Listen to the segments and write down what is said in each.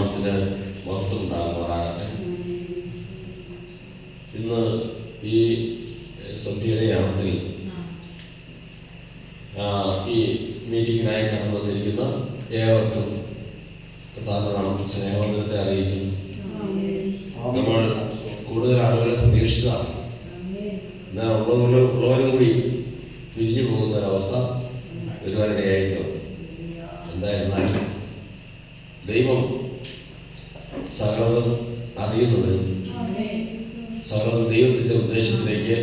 നാമത്തിന് മഹത്വം ഉണ്ടാകുമാറാകട്ടെ. ഇന്ന് ഈ സന്ധ്യയുടെ യാമത്തിൽ ഈ മീറ്റിങ്ങിനായി കടന്നു വന്നിരിക്കുന്ന ഏവർക്കും കർത്താവിന്റെ നാമത്തിൽ സ്നേഹവന്ദനത്തെ അറിയിക്കുന്നു. നമ്മൾ കൂടുതൽ ആളുകളെ പ്രതീക്ഷിച്ചതാണ്. എന്നാൽ ഉള്ളവരും കൂടി പിരിഞ്ഞു പോകുന്ന ഒരവസ്ഥ വരുവാനിടയായിരിക്കും. എന്തായിരുന്നാലും ദൈവം സകലതും അറിയുന്നവരും സകലതും ദൈവത്തിൻ്റെ ഉദ്ദേശത്തിലേക്ക്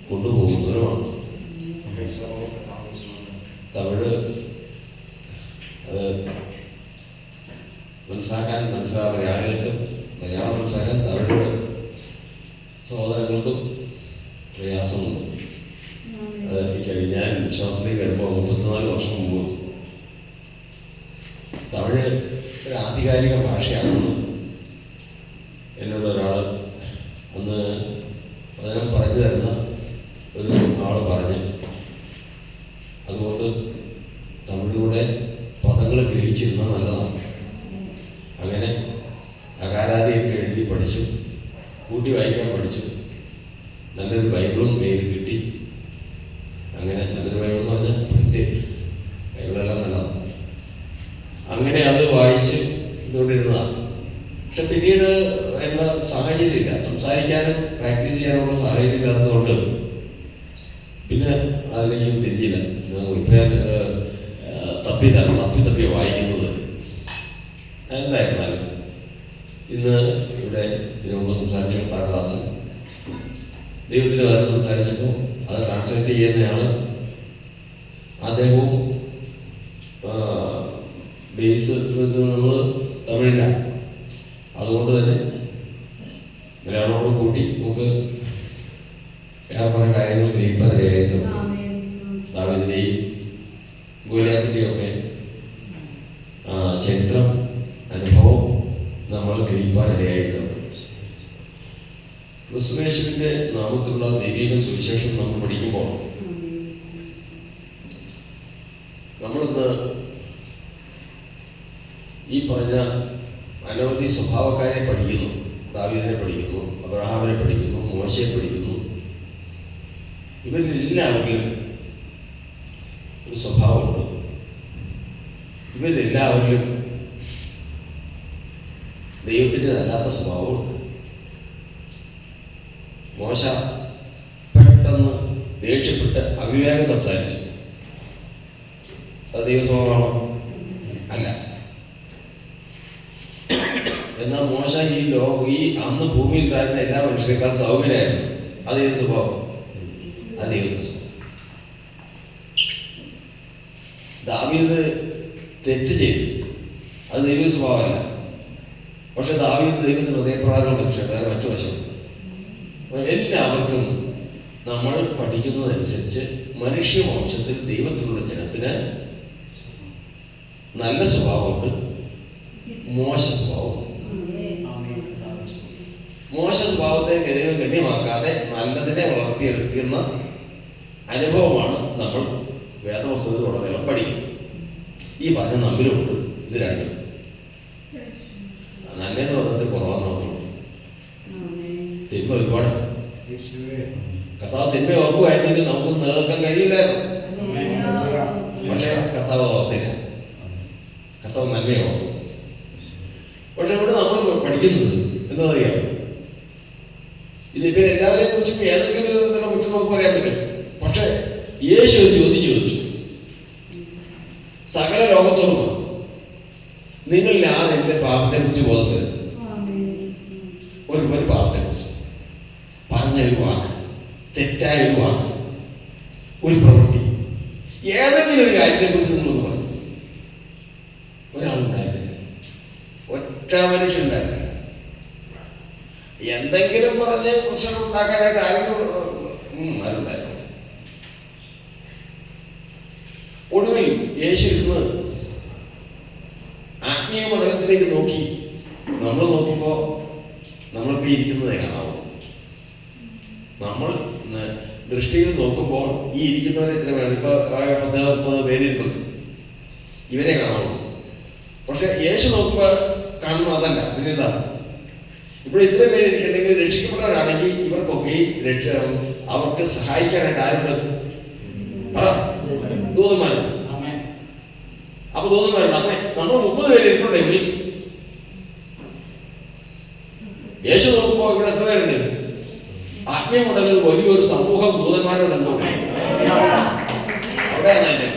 കൊണ്ടുപോകുന്നവരുമാണ്. തമിഴ് അത് മനസ്സിലാകുന്ന ആളുകൾക്ക് മലയാളം മനസ്സിലാക്കാൻ തമിഴ് സഹോദരങ്ങൾക്കും പ്രയാസമുണ്ട്. അത് എനിക്കറിയാം. ഞാൻ വിശ്വാസത്തിലേക്ക് വരുമ്പോൾ 34 വർഷം മുമ്പ് തമിഴ് ഒരു ആധികാരിക ഭാഷയാണെന്ന് എന്നോട് ഒരാൾ അന്ന് അതിനെ പറഞ്ഞു തരുന്ന ഒരു ആൾ പറഞ്ഞ്, അതുകൊണ്ട് തമിഴിലൂടെ പദങ്ങൾ ഗ്രഹിച്ചിരുന്നാൽ നല്ലതാണ്. അങ്ങനെ അകാരാദിയൊക്കെ എഴുതി പഠിച്ചു, കൂട്ടി വായിക്കാൻ പഠിച്ചു. നല്ലൊരു ബൈബിളും കയ്യിൽ കിട്ടി. അങ്ങനെ നല്ലൊരു ബൈബിൾ എന്ന് പറഞ്ഞാൽ പ്രിന്റ് ബൈബിളെല്ലാം നല്ലതാണ്. അങ്ങനെ അത് വായിച്ച് ഇതുകൊണ്ടിരുന്നതാണ്. പക്ഷെ പിന്നീട് അതിനുള്ള സാഹചര്യമില്ല, സംസാരിക്കാനും പ്രാക്ടീസ് ചെയ്യാനുള്ള സാഹചര്യം ഇല്ലാത്തതുകൊണ്ട് പിന്നെ അതിലേക്കും തിരിഞ്ഞില്ല. ഇപ്പം തപ്പി വായിക്കുന്നത്. എന്തായിരുന്നാലും ഇന്ന് ഇവിടെ ഇതിനു മുമ്പ് സംസാരിച്ച താരദാസൻ ദൈവത്തിന് വേറെ സംസാരിച്ചപ്പോൾ അത് ട്രാൻസ്ലേറ്റ് ചെയ്യുന്നയാള് അദ്ദേഹവും ബേസ് നിൽക്കുന്നത് തമിഴിലാണ്. അതുകൊണ്ട് തന്നെ മലയാളത്തോട് കൂട്ടി നമുക്ക് വേറെ പല കാര്യങ്ങൾ ഗ്രഹിക്കാൻ ഇടയായിരുന്നു. ദാവീദിന്റെയും ഗോലിയാത്തിന്റെയും ഒക്കെ ചരിത്രം അനുഭവം നമ്മൾ ഗ്രഹിക്കാൻ ഇടയായിരുന്നു. ക്രിസ്തുയേശുവിന്റെ നാമത്തിലുള്ള ദൈവിക സുവിശേഷം നമ്മൾ പഠിക്കുമ്പോൾ നമ്മളിന്ന് ഈ പറഞ്ഞ അനവധി സ്വഭാവക്കാരെ പഠിക്കുന്നു. ദാവീദിനെ പഠിക്കുന്നു, അബ്രഹാമിനെ പഠിക്കുന്നു, മോശയെ പഠിക്കുന്നു. ഇവരിലെല്ലാവരിലും ഒരു സ്വഭാവമുണ്ട്. ഇവരിലെല്ലാവരിലും ദൈവത്തിൻ്റെതല്ലാത്ത സ്വഭാവമുണ്ട്. മോശ പെട്ടെന്ന് ദേഷ്യപ്പെട്ട് അവിവേകം സംസാരിച്ചു. അത് ദൈവ സ്വഭാവമാണോ? അല്ല. എന്നാൽ മോശ ഈ അന്ന് ഭൂമിയിൽ ഉണ്ടായിരുന്ന എല്ലാ മനുഷ്യരെക്കാൾ സൗമ്യനായിരുന്നു. അത് ഏത് സ്വഭാവം? അത് ദൈവത്തിന്റെ സ്വഭാവം. ദാവീദ് തെറ്റ് ചെയ്തു, അത് ദൈവ സ്വഭാവമല്ല. പക്ഷെ ദാവീദ് ദൈവത്തിന് ഹൃദയപ്രകാരം മനുഷ്യൻ. വേറെ മറ്റു വശം എല്ലാവർക്കും നമ്മൾ പഠിക്കുന്നതനുസരിച്ച് മനുഷ്യവംശത്തിൽ ദൈവത്തിലുള്ള ജനത്തിന് നല്ല സ്വഭാവമുണ്ട്, മോശ സ്വഭാവമുണ്ട്. മോശ സ്വഭാവത്തെ ഗണ്യമാക്കാതെ നല്ലതിനെ വളർത്തിയെടുക്കുന്ന അനുഭവമാണ് നമ്മൾ വേദപുസ്തകത്തിലുടനീളം പഠിക്കുന്നത്. ഈ പറഞ്ഞ നമ്മിലുണ്ട് ഇത് രണ്ടും. നന്മയെന്ന് പറഞ്ഞത് കുറവാന്ന് പറഞ്ഞു. തിന്മ ഒരുപാട്. കർത്താവ് തിന്മ ഓർക്കുമായിരുന്നെങ്കിൽ നമുക്ക് നിലനിൽക്കാൻ കഴിയില്ലായിരുന്നു. പക്ഷെ കർത്താവ് ഓർത്തില്ല, കർത്താവ് നന്മയെ ഓർത്തു. പക്ഷെ ഇവിടെ നമ്മൾ പഠിക്കുന്നത് എന്താ അറിയാം, ഇതിപ്പോ എല്ലാവരെയും കുറിച്ചും ഏതെങ്കിലും വിധത്തിലുള്ള കുറ്റം നമുക്ക് പറയാൻ പറ്റും. പക്ഷെ യേശു ഒരു ചോദ്യം ചോദിച്ചു സകല ലോകത്തോടും, നിങ്ങളിൽ ആരും എന്റെ പാപത്തെ കുറിച്ച് ബോധം വരുന്നത്? ഒരു പാപത്തെ കുറിച്ച് പറഞ്ഞ ഒരു വാക്ക്, തെറ്റായ ഒരു വാക്ക്, ഒരു പ്രവൃത്തി, ഏതെങ്കിലും ഒരു കാര്യത്തെ കുറിച്ച് നിങ്ങളൊന്ന് പറഞ്ഞു. ഒരാളുണ്ടായിരുന്നില്ല, ഒറ്റ മനുഷ്യനുണ്ടായിരുന്നില്ല. എന്തെങ്കിലും പറഞ്ഞ് പ്രശ്നം ഉണ്ടാക്കാനായിട്ട് ആരുണ്ടായിരുന്നില്ല. ഒടുവിൽ യേശു ഇരുന്ന് ആത്മീയ മണ്ഡലത്തിലേക്ക് നോക്കി. നമ്മൾ നോക്കുമ്പോൾ നമ്മളിപ്പോൾ ഇരിക്കുന്നതേ കാണാവൂ. നമ്മൾ ദൃഷ്ടിയിൽ നോക്കുമ്പോൾ ഈ ഇരിക്കുന്നവരെ എത്ര വേണം? ഇപ്പൊ 10-30 പേരിരിക്കുന്നു, ഇവരെ കാണാവൂ. പക്ഷെ യേശു നോക്കുമ്പോൾ കാണുന്നത് അതല്ല. പിന്നെ ഇതാ ഇവിടെ ഇത്രയും പേര് ഇരിക്കണമെങ്കിൽ രക്ഷിക്കപ്പെട്ടവരാണെങ്കിൽ ഇവർക്കൊക്കെ അവർക്ക് സഹായിക്കാനായിട്ട് ആരുണ്ട്? ദൂതന്മാരുണ്ട്. അപ്പൊ ദൂതന്മാരുണ്ട്. അപ്പൊ നമ്മൾ 30 പേര് ഇരിപ്പുണ്ടെങ്കിൽ യേശു നോക്കുമ്പോൾ ഇവിടെ എത്ര പേരുണ്ട്? ആത്മീയമണ്ഡലത്തിൽ വലിയൊരു സമൂഹം ദൂതന്മാരുടെ സംഭവം അവിടെയാണ് അതിന്റെ.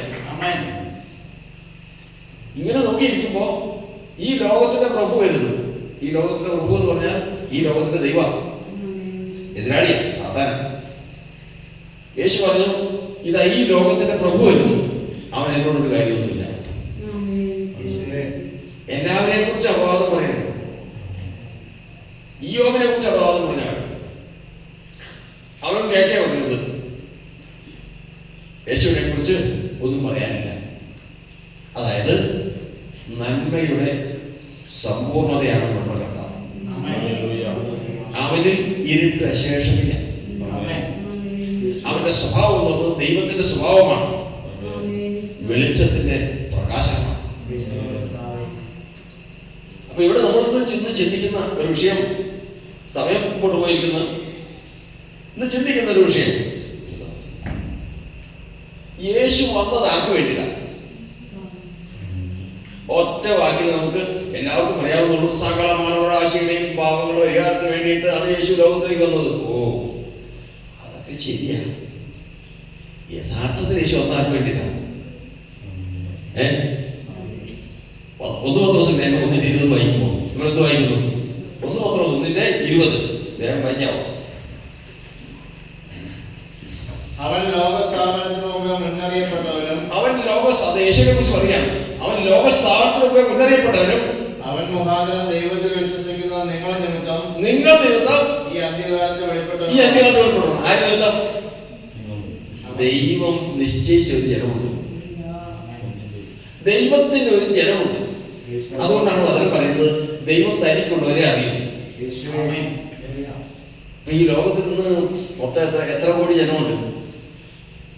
ഇങ്ങനെ നോക്കിയിരിക്കുമ്പോ ഈ ലോകത്തിന്റെ പ്രഭു വരുന്നത്, ഈ ലോകത്തിന്റെ പ്രഭു എന്ന് പറഞ്ഞാൽ ഈ ലോകത്തിന്റെ ദൈവ എതിരാളിയാ സാധാരണ. യേശു പറഞ്ഞു, ഇതാ ഈ ലോകത്തിന്റെ പ്രഭു വരുന്നു, അവൻ എന്നോടൊരു കാര്യമൊന്നുമില്ല. എല്ലാവരെയും കുറിച്ച് അപവാദം പറയുന്നു. ഈ യോബിനെ കുറിച്ച് അപവാദം പറഞ്ഞാൽ അവൻ കേൾക്കാ പറയുന്നത്, യേശുവിനെ കുറിച്ച് ഒന്നും പറയാനില്ല. അതായത് നന്മയുടെ സമ്പൂർണതയാണ് നമ്മുടെ കർത്താവ്. അവനിൽ ഇരുട്ട് അശേഷമില്ല. അവന്റെ സ്വഭാവം എന്നുള്ളത് ദൈവത്തിന്റെ സ്വഭാവമാണ്, വെളിച്ചത്തിന്റെ പ്രകാശമാണ്. അപ്പൊ ഇവിടെ നമ്മളിന്ന് ചിന്തിക്കുന്ന ഒരു വിഷയം, സമയം മുമ്പോട്ട് പോയിരിക്കുന്ന ഇന്ന് ചിന്തിക്കുന്ന ഒരു വിഷയം, യേശു വന്നത് ആർക്ക് വേണ്ടിയിട്ടാണ്? ഒറ്റ വാക്കിൽ നമുക്ക് എല്ലാവർക്കും പറയാവുന്നുള്ളൂ, സകല മാനവരാശിയുടെയും പാപങ്ങളുടെ പരിഹാരത്തിന് വേണ്ടിയിട്ടാണ് യേശു ലോകത്തിലേക്ക് വന്നത്. ഓ, അതൊക്കെ ശരിയാ. യഥാർത്ഥത്തിൽ യേശു വന്നാർക്ക് വേണ്ടിയിട്ടാണ്. 1 പത്രോസ് 1:20 വായിക്കുമ്പോൾ നമ്മളെന്ത് വായിക്കുന്നു? 1 പത്രോസ് 1:20 വേഗം വായിക്കാവോ? അവൻ ലോകസ്ഥാപനത്തിന് മുമ്പ് മുന്നറിയപ്പെട്ടവനും, അവൻ യേശുവിനെ കുറിച്ച് പറയാം, അവൻ ലോകസ്ഥാപനത്തിന് മുമ്പ് മുന്നറിയപ്പെട്ടവനും, അവൻ മുഖാന്തരം ദൈവത്തിൽ വിശ്വസിക്കുന്ന നിങ്ങൾ നിമിത്തം ഈ അന്ത്യകാലത്ത് വെളിപ്പെട്ടു. ആര് നിമിത്തം? ദൈവം നിശ്ചയിച്ച ഒരു ജനമുണ്ട്, ദൈവത്തിന്റെ ഒരു ജനമുണ്ട്. അതുകൊണ്ടാണ് അതിൽ പറയുന്നത് ദൈവം തനിക്കുള്ളവരെ അറിയും. ഈ ലോകത്തിൽ നിന്ന് മൊത്തം എത്ര കോടി ജനമുണ്ട്?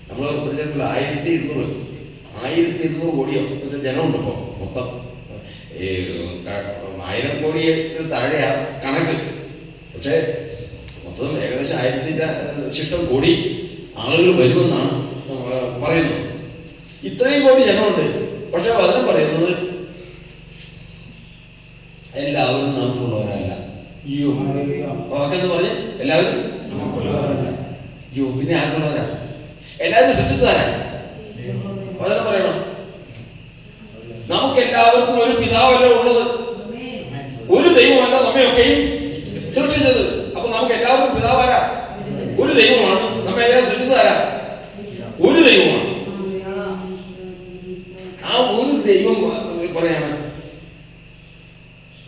നമ്മൾ പഠിച്ചിട്ടില്ല, 1200 കോടിയോ ജനമുണ്ട് ഇപ്പൊ മൊത്തം. 1000 കോടി താഴെയാ കണക്ക്. പക്ഷെ മൊത്തം ഏകദേശം 1000 കോടി ആളുകൾ വരുമെന്നാണ് പറയുന്നത്. ഇത്രയും കോടി ജനമുണ്ട്. പക്ഷെ വചനം പറയുന്നത് എല്ലാവരും നമുക്കുള്ളവരല്ല. എന്ന് പറഞ്ഞ് എല്ലാവരും പിന്നെ ആർക്കുള്ളവരാ? എല്ലാവരും സൃഷ്ടിച്ചതാരാ? വചനം പറയണം, നമുക്കെല്ലാവർക്കും ഒരു പിതാവല്ല ഉള്ളത്, ഒരു ദൈവമല്ല നമ്മയൊക്കെയും സൃഷ്ടിച്ചത്. അപ്പൊ നമുക്ക് എല്ലാവർക്കും പിതാവാരാ? ഒരു ദൈവമാണ്. നമ്മെ എല്ലാം സൃഷ്ടിച്ചതാരാ? ഒരു ദൈവമാണ്. ആ ഒരു ദൈവം പറയാണ്,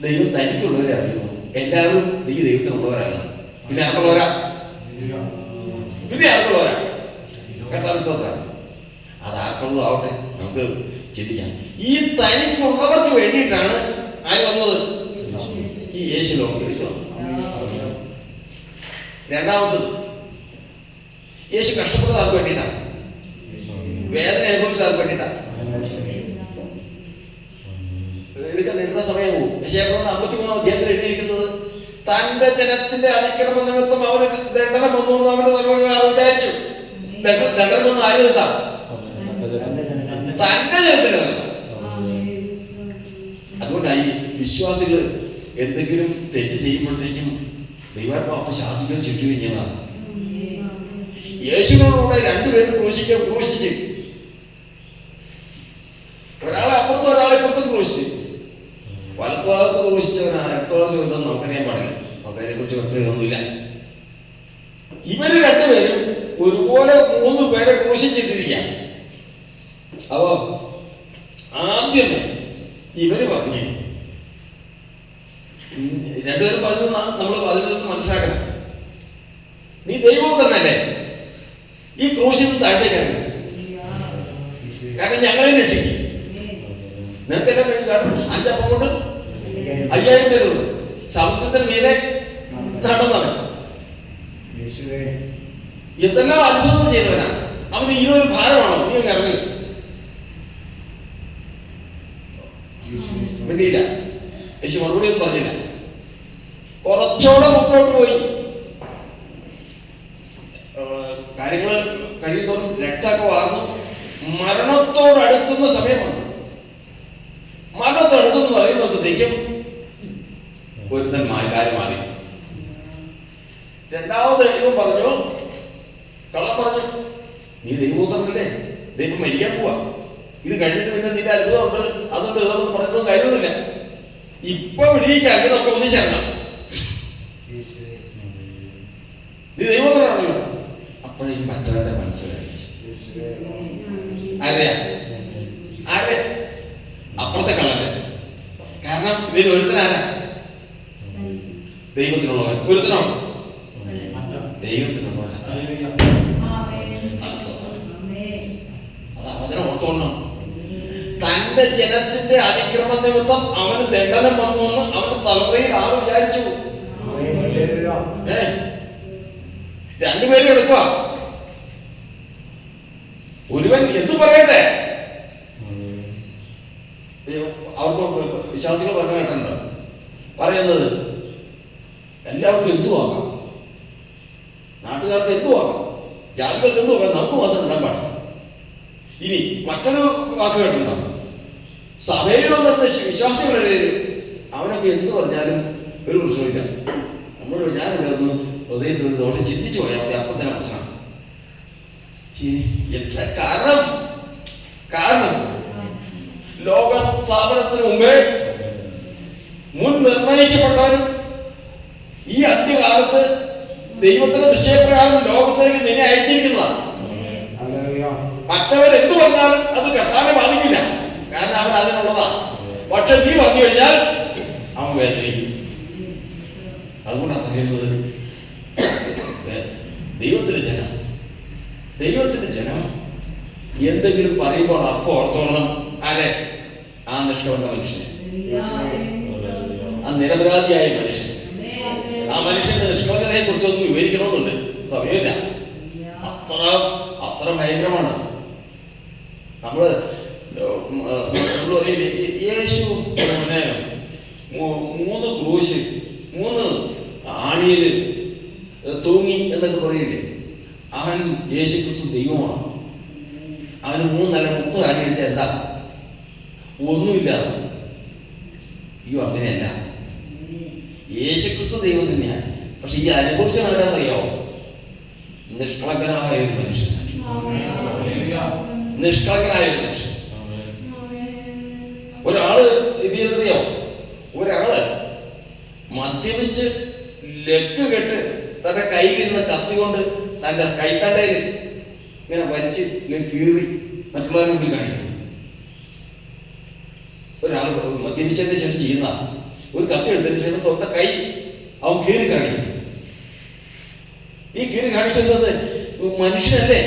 ദൈവം തനിക്കുള്ളവരെ അറിയുന്നു. എല്ലാവരും ഈ ദൈവത്തിനുള്ളവരാണ്. പിന്നെ ആർക്കുള്ളവരാ? കർത്താവിശ്വാസമാണ്. അതാർക്കുള്ളതാവട്ടെ, നമുക്ക് ചിന്തിക്കാം. ഈ തനിക്കുള്ളവർക്ക് വേണ്ടിയിട്ടാണ് ആര് വന്നത്? ഈ യേശു ലോകത്തിലേക്ക് വന്നത്. രണ്ടാമത്തത്, യേശു കഷ്ടപ്പെട്ടത് ആർക്ക് വേണ്ടിയിട്ടാണ്? വേദന അനുഭവിച്ചത് ആർക്ക് വേണ്ടിയിട്ടാണ്? എടുക്കുന്ന സമയം പോകും. യശയ്യാ 53 അധ്യായത്തിൽ എഴുതിയിരിക്കുന്നത്, തന്റെ ജനത്തിന്റെ അതിക്രമ നിമിത്തം അവന് ദണ്ഡനം വന്നു എന്ന് അവന്റെ നൽകുക വിചാരിച്ചു. ദണ്ഡനം വന്ന് ആര് നിർത്താം? തന്റെ ജനത്തിന്. അതുകൊണ്ടായി വിശ്വാസികൾ എന്തെങ്കിലും തെറ്റ് ചെയ്യുമ്പോഴത്തേക്കും ദൈവാത്മാവ് ശാസിക്കാൻ ചുറ്റു കഴിഞ്ഞതാണ്. യേശുവിനോടുകൂടെ 2 പേരും ക്രൂശിച്ച്, ഒരാളെ അപ്പുറത്തും ഒരാളെ ഇപ്പുറത്തും ക്രൂശിച്ച്. വലത്തുഭാഗത്ത് ക്രൂശിച്ചവനാണ് ഇടത്തുഭാഗത്ത് വരുന്നത് നമുക്കറിയാൻ പാടില്ല, നമുക്കതിനെ കുറിച്ച് വ്യക്തതയൊന്നുമില്ല. ഇവര് 2 പേരും ഒരുപോലെ 3 പേരെ ക്രൂശിച്ചിട്ടിരിക്കാം. അപ്പോ ആദ്യം ഇവര് പറഞ്ഞു, 2 പേരും പറഞ്ഞു, നമ്മൾ അതിൽ നിന്ന് മനസ്സിലാക്കണം, നീ ദൈവപുത്രനല്ലേ, ഈ ക്രൂശിൽ നിന്ന് താഴത്തേക്ക് ഇറങ്ങും, കാരണം ഞങ്ങളെ രക്ഷിക്കും. നിനക്കെല്ലാം കഴിയും. കാരണം 5 അപ്പം കൊണ്ട് 5000 പേരുണ്ട്. സമുദ്രത്തിന് മീതെ നടന്നവൻ എന്തെല്ലാം അത്ഭുതങ്ങൾ ചെയ്തവനാ. അവന് ഇതൊരു ഭാരമാണോ? നീ അങ്ങ് ഇറങ്ങുക വേണ്ടിയില്ല. യേശു മറുപടി ഒന്നും പറഞ്ഞില്ല. കുറച്ചുകൂടെ മുന്നോട്ട് പോയി. കാര്യങ്ങൾ കഴിയുന്നതും രക്തമൊക്കെ വാർന്നു മരണത്തോടടുക്കുന്ന സമയമാണ്. മരണത്തോടടുക്കുന്നു പറയുമ്പോഴത്തേക്കും ഒരുത്തൻ കാര്യം മാറി. രണ്ടാമത് ദൈവം പറഞ്ഞു, കള്ളം പറഞ്ഞു, നീ ദൈവപുത്രനല്ലേ, ദൈവം മരിക്കാൻ പോവാ, ഇത് കഴിഞ്ഞിട്ട് പിന്നെ നിന്റെ അത്ഭുതമുണ്ട് അതുകൊണ്ട് ഇതൊന്നും പറഞ്ഞിട്ടൊന്നും കാര്യമൊന്നുമില്ല, ഇപ്പൊ വിളിയിക്കാം, ഇതൊക്കെ ഒന്നിച്ചിറങ്ങാം, നീ ദൈവപുത്രനാണല്ലോ. അപ്പോഴേക്കും മറ്റവരുടെ മനസ്സിലായി. ആരെ? അപ്പുറത്തെ കള്ളന്റെ. കാരണം ഇതിൽ ഒരുത്തനാരാ? ദൈവത്തിനുള്ളവൻ. ഒരുത്തനാണ് ദൈവത്തിനുള്ളവൻ. അത് അവനെ ഓർത്തോണം. തന്റെ ജനത്തിന്റെ അതിക്രമ നിമിത്തം അവന് ദണ്ഡനം വന്നുവെന്ന് അവന്റെ തലമുറയിൽ ആറ് വിചാരിച്ചു. രണ്ടുപേരും എടുക്കുക. ഒരുവൻ എന്തു പറയട്ടെ? അവർക്ക് വിശ്വാസികൾ പറഞ്ഞു കേട്ടിട്ടുണ്ട് പറയുന്നത്, എല്ലാവർക്കും എന്തു ആകാം, നാട്ടുകാർക്ക് എന്തു ആകാം, ജാതികൾക്ക് എന്തു ആകാം, നമുക്ക് മാത്രം ഇടാൻ പാടില്ല. ഇനി മറ്റൊരു വാക്ക് കേട്ടിട്ടുണ്ടോ? സഭയിലോ തന്നെ വിശ്വാസികളെ അവനൊക്കെ എന്ത് പറഞ്ഞാലും ഒരു പ്രശ്നമില്ല. ഞാനിവിടെ ഒന്ന് ഹൃദയത്തിൽ ഒരു ദോഷം ചിന്തിച്ചു പോയാൽ അവിടെ അപ്പത്തന്നെ പ്രശ്നമാണ്. കാരണം ലോക സ്ഥാപനത്തിന് മുമ്പേ മുൻ നിർണയിക്കപ്പെട്ടവനും ഈ അന്ത്യകാലത്ത് ദൈവത്തിന്റെ നിശ്ചയപ്രകാരം ലോകത്തിലേക്ക് നിന്നെ അയച്ചിരിക്കുന്നതാണ്. മറ്റവരെന്തു പറഞ്ഞാലും അത് കർത്താവിനെ ബാധിക്കില്ല, കാരണം അവൻ അതിനുള്ളതാണ്. പക്ഷെ നീ വന്നു കഴിഞ്ഞാൽ അവൻ വേദനിക്കും. അതുകൊണ്ടാണ് പറയുന്നത് ദൈവത്തിന്റെ ജനം എന്തെങ്കിലും പറയുമ്പോൾ അപ്പൊ ഓർത്തോളണം. ആരെ? ആ നിഷ്കളങ്ക മനുഷ്യനെ, ആ നിരപരാധിയായ മനുഷ്യൻ. ആ മനുഷ്യന്റെ നിഷ്കളങ്കതയെ കുറിച്ചൊന്നും വിവരിക്കണമെന്നുണ്ട്, സമയമില്ല. അത്ര ഭയങ്കരമാണ്. നമ്മള് പറയില്ലേ, യേശു 3 ക്രൂശ് 3 ആണിയില് തൂങ്ങി എന്നൊക്കെ പറയില്ലേ, അവൻ യേശു ക്രിസ്തു ദൈവമാണ്. അവന് 3 നില 30 ആണി അടിച്ചാൽ എന്താ? ഒന്നുമില്ല. അയ്യോ, അങ്ങനെയല്ല. യേശു ക്രിസ്തു ദൈവം തന്നെയാണ്. പക്ഷെ ഈ അനുഭവിച്ചാൽ ആരാന്നറിയാവോ? നിഷ്കളങ്കനായ ഒരു മനുഷ്യൻ. നിഷ്കളങ്കനായ ഒരു മനുഷ്യൻ. ഒരാള് ഇത് ചെയ്തറിയാവോ? ഒരാള് മദ്യപിച്ച് ലെഗ് കെട്ട് തന്റെ കയ്യിലിരുന്ന കത്തി കൊണ്ട് തന്റെ കൈത്തണ്ടയിൽ ഇങ്ങനെ വലിച്ച് ഇങ്ങനെ കീറി മറ്റുള്ളവരെ മുമ്പിൽ കാണിക്കുന്നു. ഒരാൾ മദ്യപിച്ചതിന് ശേഷം ചെയ്യുന്ന ഒരു കത്തി എടുത്തതിന് ശേഷം തൊട്ട കൈ അവൻ കീറി കാണിക്കുന്നു. ഈ കീറി കാണിക്കുന്നത് മനുഷ്യനല്ലേ,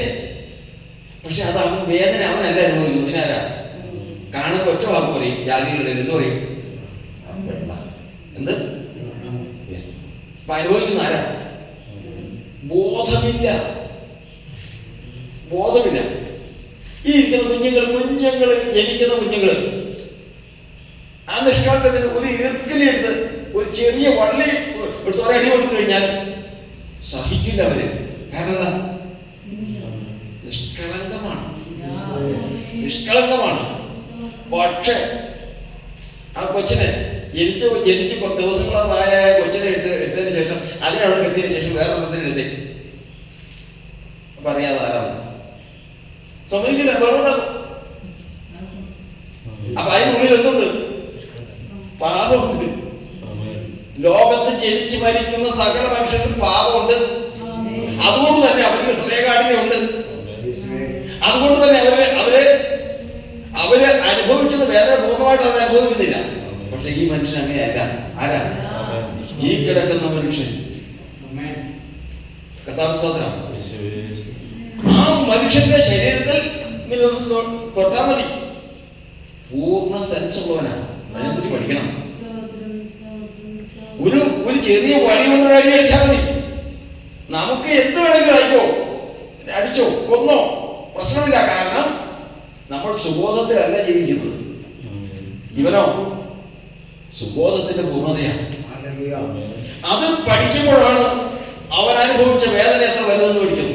പക്ഷെ അത് അവൻ വേദന അവനല്ല അനുഭവിക്കുന്നു. പിന്നെ ആരാ? കാണുമ്പോൾ ഒറ്റ വാക്ക് പറയും, ജാതികളുടെ എന്ന് പറയും, എന്ത് അനുഭവിക്കുന്ന ആരാ? ബോധമില്ല. ഈ ഇരിക്കുന്ന കുഞ്ഞുങ്ങൾ ജനിക്കുന്ന കുഞ്ഞുങ്ങൾ ആ നിഷ്കളങ്കത്തിന് ഒരു ഈർക്കിലെടുത്ത് ഒരു ചെറിയ വള്ളി എടുത്ത് ഒരടി കൊടുത്തു കഴിഞ്ഞാൽ സഹിക്കില്ല അവര്. കാരണം എന്താ? നിഷ്കളങ്കമാണ്. പക്ഷെ ആ കൊച്ചിനെ ജനിച്ച് ദിവസങ്ങളോ പ്രായമായ കൊച്ചിനെ എടുത്തതിന് ശേഷം അതിനവിടെ കിട്ടിയതിന് ശേഷം വേറെ ഒന്നത്തിന് എടുത്തേ അപ്പൊ അറിയാതെ ആരാണ് സമ്മതിക്കില്ല, വെള്ളമുണ്ടാകും. അപ്പൊ അതിനുള്ളിൽ എന്തുണ്ട്? പാപമുണ്ട്. ലോകത്ത് ജനിച്ച് മരിക്കുന്ന സകല മനുഷ്യർക്കും പാപമുണ്ട്. അതുകൊണ്ട് തന്നെ അവർക്ക് ഹൃദയകാഠിന്യമുണ്ട്. അതുകൊണ്ട് തന്നെ അവര് അനുഭവിക്കുന്ന വേദന പൂർണ്ണമായിട്ട് അവർ അനുഭവിക്കുന്നില്ല. പക്ഷെ ഈ മനുഷ്യൻ അങ്ങനെയല്ല. ആരാ? ഈ കിടക്കുന്ന മനുഷ്യൻ. കർത്താവ് സ്തോത്രം. ആ മനുഷ്യന്റെ ശരീരത്തിൽ തൊട്ടാ മതി, പൂർണ്ണ സെൻസ് ഉള്ളവനാണ്. അതിനെക്കുറിച്ച് പഠിക്കണം. ഒരു ചെറിയ വഴി കൊണ്ട് അടി അടിച്ചാൽ മതി. നമുക്ക് എന്ത് വേണമെങ്കിലും അടിച്ചോ കൊന്നോ പ്രശ്നമില്ല. കാരണം നമ്മൾ സുബോധത്തിലല്ല ജീവിക്കുന്നത്. ഇവനോ സുബോധത്തിന്റെ പൂർണ്ണതയാണ്. അത് പഠിക്കുമ്പോഴാണ് അവൻ അനുഭവിച്ച വേദന എത്ര വലുതെന്ന് പഠിക്കുന്നത്.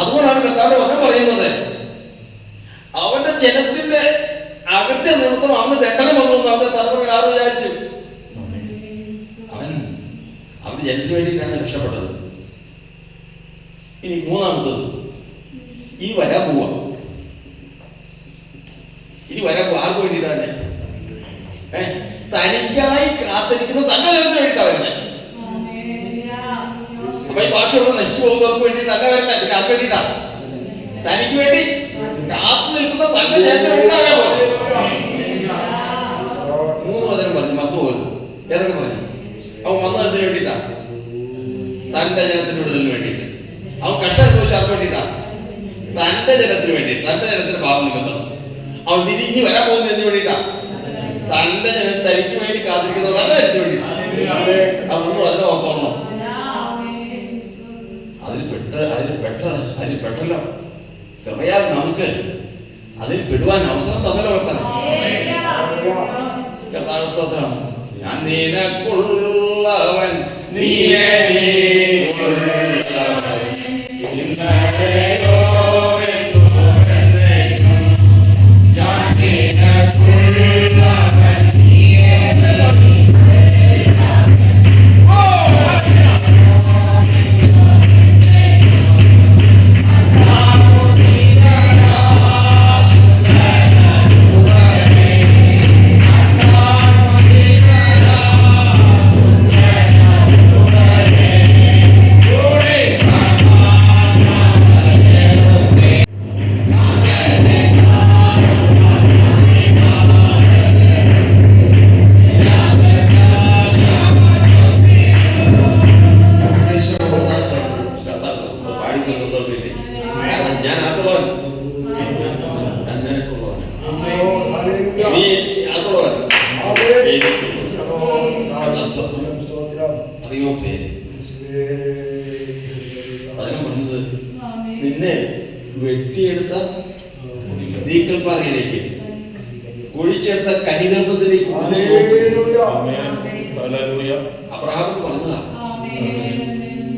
അതുകൊണ്ടാണ് കർത്താവിന്റെ വചനം പറയുന്നത്, അവന്റെ ജനത്തിന്റെ അകത്തെ നിമിത്തം അവന് ദണ്ഡനം വന്നു അവന്റെ തലമുറ ആറ് വിചാരിച്ചു. അവന്റെ ജനത്തിന് വേണ്ടിയിട്ടാണ് രക്ഷപ്പെട്ടത്. ഇനി മൂന്നാമത്തത്, ഇനി വരാൻ പോവാ. ആർക്ക് വേണ്ടിയിട്ടാണ്? തനിക്കായി കാത്തിരിക്കുന്ന തന്റെ ജനത്തിന് വേണ്ടിയിട്ടാണ് വരുന്നത്. അപ്പൊ ഈ ബാക്കിയുള്ള നശിച്ചു പോകുന്നവർക്ക് വേണ്ടിയിട്ടല്ല വരുന്നത്, പിന്നെ അത് വേണ്ടിയിട്ടാണ്. തനിക്ക് വേണ്ടി കാത്തു നിൽക്കുന്ന തന്റെ ജനത്തിന് വേണ്ടിയിട്ടാണ് പോകുന്നത്. 3 വചനം പറഞ്ഞു, മറന്നു പോയത്. ഏതൊക്കെ പറഞ്ഞു? അവൻ വന്നതിന് വേണ്ടിയിട്ടാ, തന്റെ ജനത്തിന് വിടുതലിന് വേണ്ടിയിട്ട്. അവൻ കഷ്ടം അനുഭവിച്ച ആർക്ക് വേണ്ടിയിട്ടാ? തന്റെ ജനത്തിന് വേണ്ടിയിട്ട്, തന്റെ ജനത്തിന് പാപം നിമിത്തം. അവൻ തിരിഞ്ഞ് വരാൻ പോകുന്നതിന് വേണ്ടിയിട്ടാ, തന്റെ ജനം തനിക്ക് വേണ്ടി കാത്തിരിക്കുന്നത് തന്റെ ജനത്തിന് വേണ്ടിയിട്ടാ. അവനൊന്നും അതിനെ ഓർത്തോളണം. അതിൽ പെട്ടല്ലോ. കൃപയാൽ നമുക്ക് അതിൽ പെടുവാൻ അവസരം തന്നല്ലോ കർത്താവ്. ഞാൻ നിനക്കുള്ളവൻ, നീ നിന്നെ വെട്ടിയെടുത്ത ദീക്കൽപ്പാറയിലേക്ക്, കുഴിച്ചെടുത്ത കനികർമ്മത്തിലേക്ക് അബ്രഹാമിന് പറഞ്ഞതാ.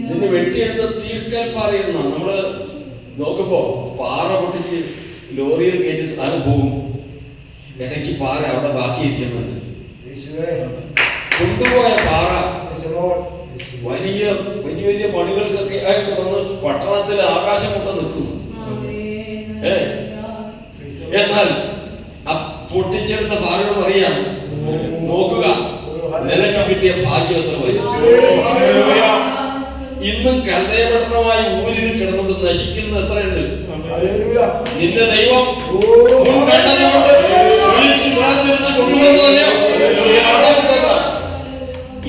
നിന്നെ വെട്ടിയെടുത്ത തീർക്കൽപ്പാറയിൽ നിന്നാണ്. നമ്മള് നോക്കുമ്പോ പാറ പൊട്ടിച്ച് ലോറിയിൽ കയറ്റി സാധനം പോകും, ഇടയ്ക്ക് പാറ അവിടെ ബാക്കിയിരിക്കുന്നുണ്ട്. കൊണ്ടുപോയ പാറ വലിയ പണികൾക്കൊക്കെ ആയിട്ട് വന്ന് പട്ടണത്തിൽ ആകാശം കൊണ്ട് നിൽക്കുന്നു. എന്നാൽ ആ പൊട്ടിച്ചെടുത്ത പാറയോട് പറയാം, നോക്കുക നിനക്ക് കിട്ടിയ ഭാഗ്യം എത്ര വയസ്സ്. ഇന്നും കൽദയപട്ടണമായ ഊരിൽ കിടന്നുകൊണ്ട് നശിക്കുന്നത് എത്രയുണ്ട്. നിന്റെ ദൈവം മുൻകണ്ടതുകൊണ്ട് വിളിച്ച് വേർതിരിച്ച് കൊണ്ടുവന്നതല്ലോ.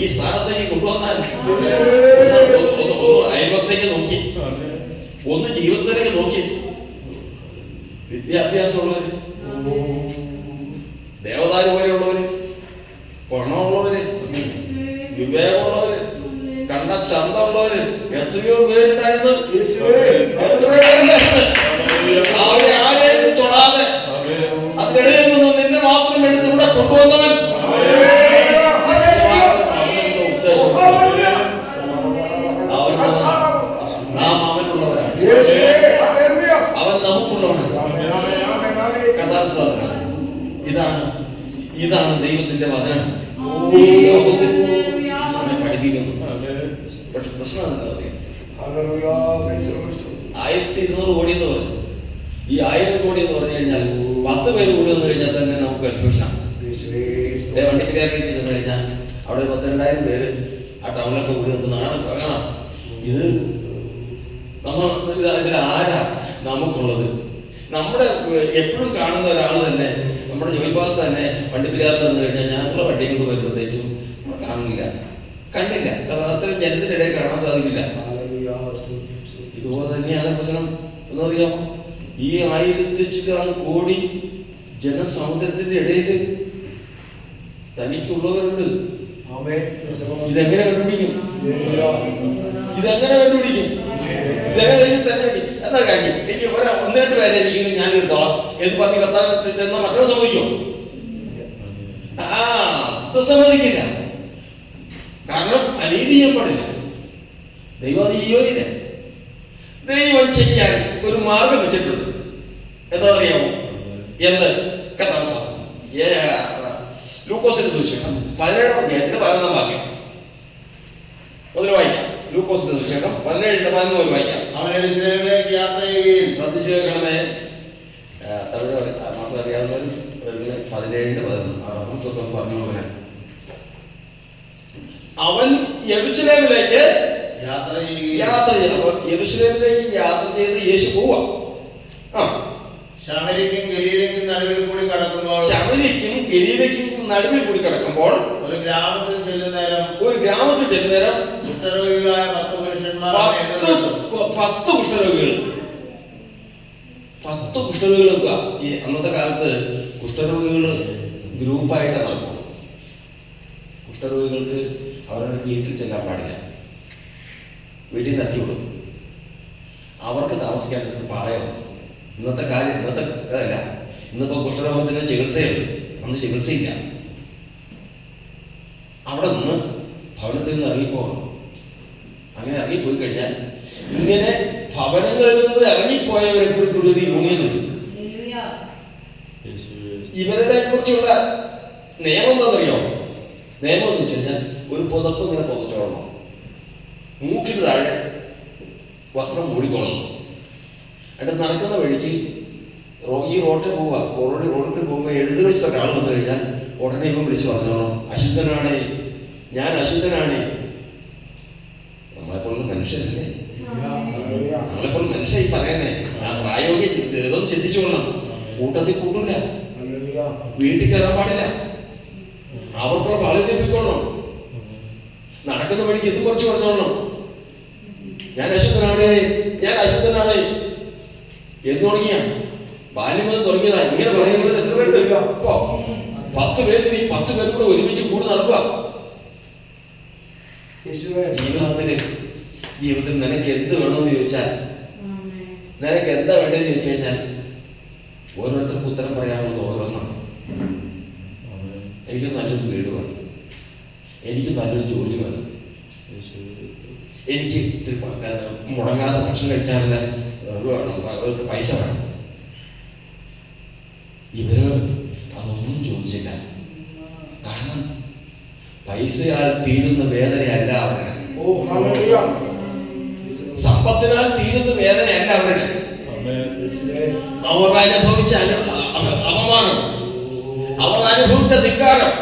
ഈ സ്ഥാനത്തേക്ക് കൊണ്ടുവന്നാൽ ഒന്ന് അയൽപത്തേക്ക് നോക്കി, ഒന്ന് ജീവിതത്തിലേക്ക് നോക്കി. വിദ്യാഭ്യാസമുള്ളവര്, ദേവദാരു പോലെയുള്ളവര്, പണമുള്ളവര്, വിവേകമുള്ളവര്, കണ്ട ചന്തമുള്ളവര് എത്രയോ പേരുണ്ടായിരുന്നു. അവരെ ആരെയും തൊടാതെ അതിനിടയിൽ നിന്ന് നിന്നെ മാത്രം എടുത്ത് ഇവിടെ കൊണ്ടുവന്നവൻ നാം അവനുള്ളവരാണ്, അവൻ നമുക്കുള്ളവനാണ്. ഇതാണ് ദൈവത്തിന്റെ വചനം ഈ ലോകത്തിൽ പഠിപ്പിക്കുന്നു. പക്ഷെ പ്രശ്നം എന്താ പറയുക, 1200 കോടി എന്ന് പറഞ്ഞു. ഈ 1000 കോടി എന്ന് പറഞ്ഞു കഴിഞ്ഞാൽ 10 പേര് കൂടി വന്നു കഴിഞ്ഞാൽ തന്നെ നമുക്ക് കൺഫ്യൂഷനാണ്. വണ്ടിക്കാരിലേക്ക് ചെന്ന് കഴിഞ്ഞാൽ അവിടെ 12,000 പേര് ആ ടൗണിലൊക്കെ കൂടി നിൽക്കുന്നതാണ്. കാണാം ഇത് ഇതിലാരാ നമുക്കുള്ളത്. നമ്മുടെ എപ്പോഴും കാണുന്ന ഒരാൾ തന്നെ, നമ്മുടെ ജോയിപാസ് തന്നെ വണ്ടിപ്പിരാറിൽ വന്നു കഴിഞ്ഞാൽ ഞങ്ങളുടെ വണ്ടി കൊണ്ട് വരുമ്പോഴത്തേക്കും നമ്മൾ കണ്ടില്ല. കാരണം അത്രയും ജനത്തിൻ്റെ ഇടയിൽ കാണാൻ സാധിക്കില്ല. ഇതുപോലെ തന്നെയാണ് പ്രശ്നം എന്നറിയാമോ. ഈ 1000 കോടി ജനസമുദ്രത്തിന്റെ ഇടയിൽ തനിക്കുള്ളവരുണ്ട്. ഇതെങ്ങനെ കണ്ടുപിടിക്കും? എന്താ കാര്യം? എനിക്ക് 1-2 പേരെ എനിക്ക് ഞാൻ എടുത്തോളാം എന്ന് പറഞ്ഞ് കർത്താവ് ചെന്നാൽ മറ്റൊരു സമ്മതിക്കോ? അത് സമ്മതിക്കില്ല. കാരണം അനീതി ചെയ്യാൻ പാടില്ല. ദൈവം അത് ചെയ്യുകയില്ല. ദൈവം ചെയ്യാൻ ഒരു മാർഗം വെച്ചിട്ടുണ്ട്. എന്താ അറിയാമോ? എന്ന് കർത്താവ് ലൂക്കോസിന്റെ സുവിശേഷം 17-ാം അധ്യായത്തിന്റെ 11-ാം വാക്യം മുതൽ വായിക്കാം. ലൂക്കോസിന്റെ സുവിശേഷം 17-11 മുതൽ വായിക്കാം. അവൻ യെരൂശലേമിലേക്ക് യാത്ര ചെയ്യുകയും ശ്രദ്ധിച്ചു കേൾക്കണമേ. തമിഴ് മാത്രം അറിയാവുന്നവർ 17-11 പറഞ്ഞു കൊടുക്കാൻ. അവൻ യെരൂശലേമിലേക്ക് യാത്ര ചെയ്ത്, അപ്പൊ യെരൂശലേമിലേക്ക് യാത്ര ചെയ്ത് യേശു പോവാ. ശമരിക്കും ഗലീലയ്ക്കും നടുവിൽ കൂടി കടക്കുമ്പോൾ ഒരു ഗ്രാമത്തിൽ ചെല്ലുന്നേരം കുഷ്ഠരോഗികളായ 10 പുരുഷന്മാർ 10 കുഷ്ഠരോഗികൾ. ഈ അന്നത്തെ കാലത്ത് കുഷ്ഠരോഗികൾ ഗ്രൂപ്പായിട്ട് നടക്കും. കുഷ്ഠരോഗികൾക്ക് അവരുടെ വീട്ടിൽ ചെല്ലാൻ പാടില്ല. വീട്ടിൽ നിന്ന് ഇറക്കി വിടും. അവർക്ക് താമസിക്കാൻ പാളയമാണ്. ഇന്നത്തെ അതല്ല. ഇന്നിപ്പോ കുഷ്ഠരോഗത്തിന് ചികിത്സയുണ്ട്. അന്ന് ചികിത്സയില്ല. അവിടെ നിന്ന് ഭവനത്തിൽ നിന്ന് ഇറങ്ങിപ്പോകണം. അങ്ങനെ ഇറങ്ങിപ്പോയി കഴിഞ്ഞാൽ ഇങ്ങനെ ഭവനങ്ങളിൽ നിന്ന് ഇറങ്ങിപ്പോയവരെ കൂടി ഒരു യൂണിയനുണ്ട്. ഇവരുടെ കുറിച്ചുള്ള നിയമം എന്താണെന്നറിയോ? നിയമം എന്ന് വെച്ച് കഴിഞ്ഞാൽ ഒരു പുതപ്പ് ഇങ്ങനെ പുതച്ചോളണം. മൂക്കിന് താഴെ വസ്ത്രം മൂടിക്കൊള്ളണം. എന്നിട്ട് നടക്കുന്ന വഴിക്ക് ഈ റോട്ടിൽ പോവുക. റോഡിൽ പോകുമ്പോൾ എഴുതി വെച്ച ഒരാൾ വന്നു കഴിഞ്ഞാൽ ഉടനെ ഇപ്പം വിളിച്ച് പറഞ്ഞോളണം, അശുദ്ധനാണേ, ഞാൻ അശുദ്ധനാണേ. നമ്മളെപ്പോലുള്ള മനുഷ്യരല്ലേ? നമ്മളെപ്പോലും മനുഷ്യരായി പറയുന്നേ. ആ പ്രായോഗിക ഇതൊന്നും ചിന്തിച്ചുകൊള്ളണം. കൂട്ടത്തിൽ കൂട്ടില്ല, വീട്ടിൽ കയറാൻ പാടില്ല, അവർക്കുള്ള പാളി തെപ്പിക്കൊള്ളണം. നടക്കുന്ന വഴിക്ക് ഇത് കുറച്ച് പറഞ്ഞോളണം, ഞാൻ അശുദ്ധനാണ്, ഞാൻ അശുദ്ധനാണ് എന്ന് തുടങ്ങിയ ബാല്യം മുതൽ തുടങ്ങിയതാ. ഇങ്ങനെ പറയുന്നത് എത്ര പേരുണ്ട്? ഇപ്പൊ 10 പേര്, ഈ 10 പേരും കൂടെ ഒരുമിച്ച് കൂടി നടക്കുക. ജീവിതത്തിൽ നിനക്ക് എന്ത് വേണമെന്ന് ചോദിച്ചാൽ, നിനക്ക് എന്താ വേണ്ടതെന്ന് ചോദിച്ചു കഴിഞ്ഞാൽ ഓരോരുത്തർക്കും ഉത്തരം പറയാനുള്ളത് ഓരോന്നാണ്. എനിക്ക് നല്ലൊരു വീട് വേണം, എനിക്ക് നല്ലൊരു ജോലി വേണം, എനിക്ക് മുടങ്ങാതെ ഭക്ഷണം കഴിക്കാനുള്ള വേണം, പൈസ വേണം. ഇവര് അതൊന്നും ചോദിച്ചില്ല. കാരണം പൈസയാൽ തീരുന്ന വേദനയല്ല അവരുടെ, സമ്പത്തിനാൽ തീരുന്ന വേദനയല്ല അവരുടെ. അവർ അനുഭവിച്ച അപമാനം, അവർ അനുഭവിച്ച ധിക്കാരം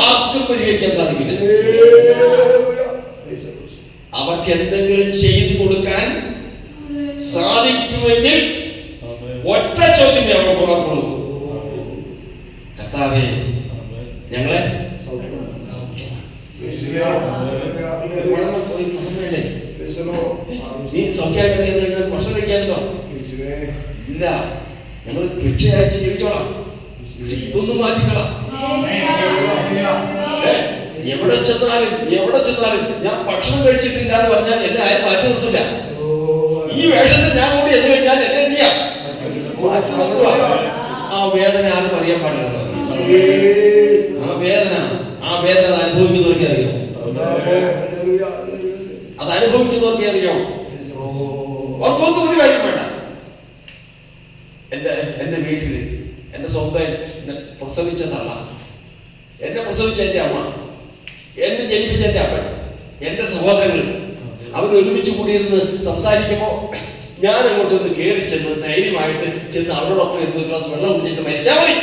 ആർക്കും പരിഹരിക്കാൻ സാധിക്കില്ല. അവർക്ക് എന്തെങ്കിലും ചെയ്തു കൊടുക്കാൻ സാധിക്കുമെങ്കിൽ ഒറ്റ ചോദ്യമേ അവർ പുറത്തുള്ളൂ, കർത്താവേ ഞങ്ങളെ നീ സൗഖ്യമായിട്ട് ഭക്ഷണം കഴിക്കാനുണ്ടോ? ഇല്ല, ഞങ്ങൾ ഭിക്ഷയച്ച് ജീവിച്ചോളാം, ഇതൊന്നും മാറ്റിക്കളാം. എവിടെ ചെന്നാലും ഞാൻ ഭക്ഷണം കഴിച്ചിട്ടില്ല എന്ന് പറഞ്ഞാൽ എന്നെ ആരും മാറ്റി നിർത്തില്ല. ഈ വേഷത്തിൽ ഞാൻ കൂടി എന്ന് കഴിഞ്ഞാൽ എന്നെ എന്ത് ചെയ്യാം? മാറ്റി നിർത്തുക. ആ വേദന ആരും അറിയാൻ പാടില്ല. ആ വേദന അനുഭവിക്കുന്നവർക്ക് അറിയാം, അത് അനുഭവിക്കുന്നവർക്ക് അറിയാം. അവർക്കൊന്നും ഒരു കാര്യം വേണ്ട. എന്റെ വീട്ടില് എന്റെ സ്വന്തം എന്നെ പ്രസവിച്ച തള്ള, എന്നെ പ്രസവിച്ച എന്റെ അമ്മ, എന്നെ ജനിപ്പിച്ച എന്റെ അപ്പൻ, എന്റെ സഹോദരങ്ങൾ അവരൊരുമിച്ച് കൂടിയിരുന്ന് സംസാരിക്കുമ്പോ ഞാൻ അങ്ങോട്ട് ഒന്ന് കയറി ചെന്ന് ധൈര്യമായിട്ട് ചെന്ന് അവരോടൊപ്പം ഇരുന്ന് ഒരു ഗ്ലാസ് വെള്ളം കുടിച്ചിട്ട് മരിച്ചാൽ മതി.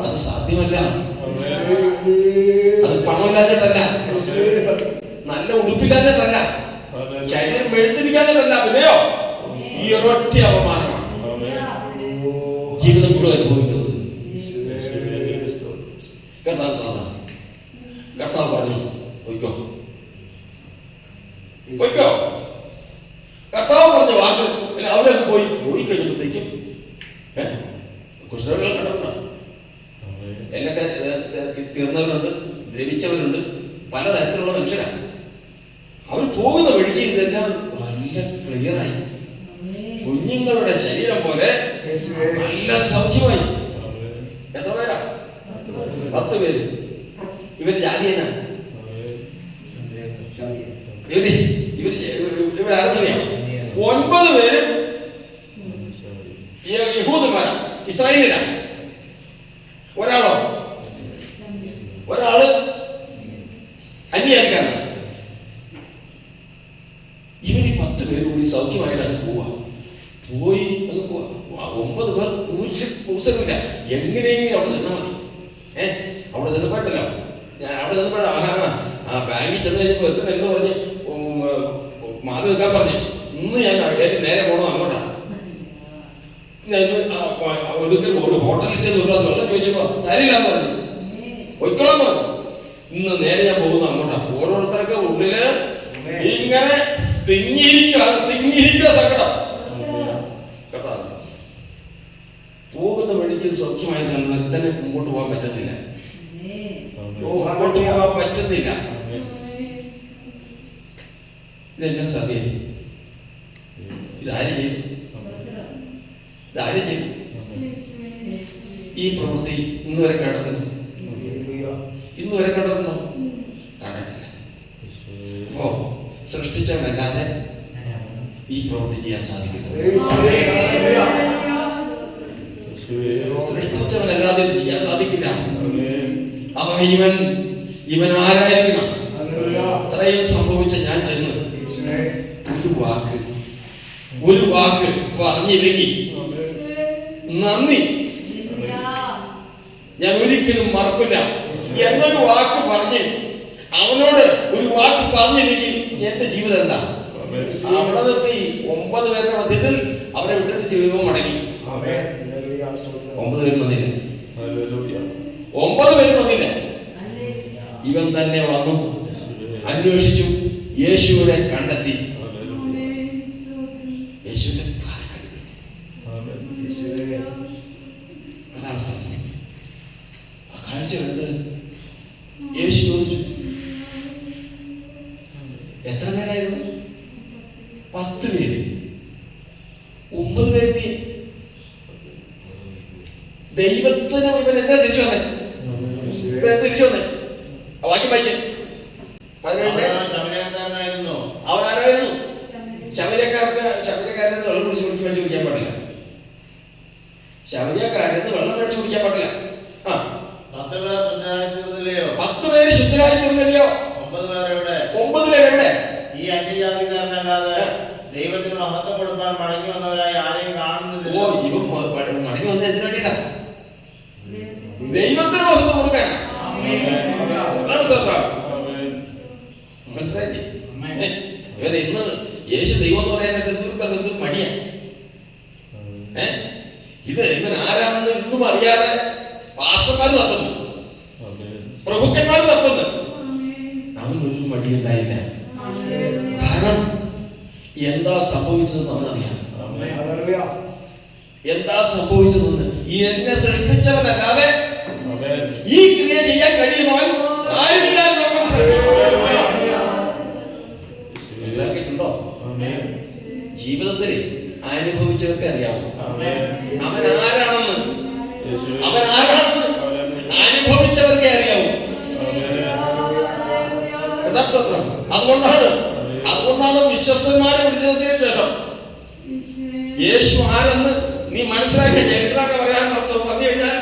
അത് സാധ്യമല്ല. അത് പണമില്ലാഞ്ഞിട്ടല്ല, നല്ല ഉടുപ്പില്ലാഞ്ഞിട്ടല്ല, ശരീരം വെളുത്തിരിക്കാഞ്ഞിട്ടല്ല, പിന്നെയോ ഈ ഒരൊറ്റ അപമാനമാണ് ജീവിതം മുഴുവൻ അനുഭവിക്കുന്നത്. കർത്താവ് പറഞ്ഞു പൊയ്ക്കോ, പൊയ്ക്കോ. കർത്താവ് പറഞ്ഞ വാക്ക് അവിടെ പോയി കഴിഞ്ഞപ്പോഴത്തേക്കും കുഷ്ഠരോഗികൾ കണ്ടിട്ടുണ്ടോ? എന്നൊക്കെ തീർന്നവരുണ്ട്, ദ്രവിച്ചവരുണ്ട്, പലതരത്തിലുള്ള മനുഷ്യരാണ്. അവർ പോകുന്ന വഴിക്ക് ഇതെല്ലാം നല്ല ക്ലിയറായി, കുഞ്ഞുങ്ങളുടെ ശരീരം പോലെ നല്ല സൗഖ്യമായി. എത്ര പേരാ? 10 പേര്. ഇവര് ജാതി എന്നാ? ഇവരാരെന്നറിയാം? 9 പേര് യഹൂദന്മാരാണ്, ഇസ്രായേലിലാണ്. ഒരാളോ? ഒരാള് അന്യജാതിക്കാരനാണ്. ഇവര് 10 പേര് കൂടി സൗഖ്യമായിട്ട് അങ്ങ് പോവാ. പോയി അങ്ങ് പോവാ. 9 പേർ ഒരു അവസരമില്ല, എങ്ങനെയെങ്കിലും അവിടെ ചെന്നാൽ മതി. അവിടെ ചെന്നപ്പോഴല്ലോ, ഞാൻ അവിടെ ചെന്നപ്പോഴ ബാങ്കിൽ ചെന്ന് കഴിഞ്ഞപ്പോൾ എത്തുന്ന പറഞ്ഞ് മാറി വെക്കാൻ പറഞ്ഞു. ഇന്ന് ഞാൻ നേരെ പോകണം അങ്ങോട്ടാ. ഞാൻ ഇന്ന് ഒരിക്കൽ ഒരു ഹോട്ടലിൽ ചെന്ന് ഒരു ഗ്ലാസ് വെള്ളം ചോദിച്ചപ്പോ തരില്ലാന്ന് പറഞ്ഞു, ഒരിക്കലും പറഞ്ഞു. ഇന്ന് നേരെ ഞാൻ പോകുന്നു അങ്ങോട്ടാ. ഓരോരുത്തർക്ക് ഉള്ളില് ഇങ്ങനെ തിങ്ങിയിരിക്കുക സങ്കടം കേട്ടോ. പോകുന്ന വഴിക്ക് സൗഖ്യമായി തന്നെ മുമ്പോട്ട് പോകാൻ പറ്റുന്നില്ല, മുമ്പോട്ട് പോകാൻ പറ്റുന്നില്ല. ഇതെങ്ങനെ സാധ്യമായി? ഇതാര് ചെയ്തു? ഇതാര് ചെയ്തു? ഈ പ്രവൃത്തി ഇന്ന് വരെ കടക്കുന്നു? ഇന്ന് വരെ കടന്നു? കണ്ടിട്ടില്ല. ഓ, സൃഷ്ടിച്ചവനല്ലാതെ ഈ പ്രവൃത്തി ചെയ്യാൻ സാധിക്കില്ല. സൃഷ്ടിച്ചവനല്ലാതെ ഇത് ചെയ്യാൻ സാധിക്കില്ല. അവ ഇവൻ ആരായിരിക്കണം? ഇത്രയും സംഭവിച്ച ഞാൻ ചെന്ന് ഒരു വാക്ക് പറഞ്ഞില്ലെങ്കിൽ നന്ദി ഞാൻ ഒരിക്കലും മറക്കില്ല എന്നൊരു വാക്ക് പറഞ്ഞ് അവനോട് ഒരു വാക്ക് പറഞ്ഞില്ലെങ്കിൽ എന്റെ ജീവിതം എന്താ? അവിടെ നിർത്തി 9 പേരുടെ മധ്യത്തിൽ അവരെ വിട്ടിട്ട് ജീവിതം മടങ്ങി. 9 പേര് വന്നില്ല, 9 പേര് വന്നില്ല. ഇവൻ തന്നെ വന്നു, അന്വേഷിച്ചു, യേശുവിനെ കണ്ടെത്തി. യേശുവിന്റെ കാഴ്ച കണ്ട് യേശു ചോദിച്ചു, എത്ര പേരായിരുന്നു? 10 പേര്. 9 പേര് നീ ദൈവത്തിന് ഇവൻ എന്താ തിരിച്ചു വന്നേ? ഇവൻ തിരിച്ചു വന്നേ? വാക്യം വായിച്ചേ. അവനാരായിരുന്നു? ശമര്യക്കാരന് വെള്ളം മേടിച്ചു കുടിക്കാൻ പാടില്ല. ശമര്യക്കാരന് വെള്ളം മേടിച്ചു കുടിക്കാൻ പാടില്ല. 10 പേര് ശുദ്ധരായി തീർന്നില്ലയോ? 9 പേര് എവിടെ? ഈ അന്യജാതിക്കാരനല്ലാതെ ദൈവത്തിന് മഹത്വം കൊടുക്കാൻ മടങ്ങി വന്നവരായി ആരെയും കാണുന്നില്ല. ഓ, ഇവ മടങ്ങി വന്ന എന്തിനു വേണ്ടിയിട്ടാ? ദൈവത്തിന് മഹത്വം കൊടുക്കാൻ. മനസ്സിലായി? ഇവൻ ഇന്ന് യേശു ദൈവം എന്ന് പറയാനൊക്കെ എന്തൊരു മടിയാ. ഇത് ഇവൻ ആരാണെന്ന് ഇന്നും അറിയാതെ പാസ്റ്റർമാർ തപ്പുന്നു, പ്രഭുക്കന്മാർ തപ്പുന്നു. അവനൊരു മടിയുണ്ടായില്ല. കാരണം എന്താ സംഭവിച്ചതെന്ന് അവനറിയാം. എന്താ സംഭവിച്ചതെന്ന് എന്നെ സൃഷ്ടിച്ചവനല്ലാതെ ഈ ക്രിയ ചെയ്യാൻ കഴിയുന്നവൻ ആരുമില്ല. മനസ്സിലാക്കിയിട്ടുണ്ടോ? ജീവിതത്തിൽ അനുഭവിച്ചവർക്ക് അറിയാവൂ അവൻ ആരാണെന്ന്. അവൻ ആരാണെന്ന് അനുഭവിച്ചവർക്കേ അറിയാവൂ. അതുകൊണ്ടാണ് വിശ്വസ്തന്മാരെ വിളിച്ചതിന് ശേഷം യേശു ആരെന്ന് നീ മനസ്സിലാക്കിയ ചരിത്രമൊക്കെ പറയാൻ പറഞ്ഞു കഴിഞ്ഞാൽ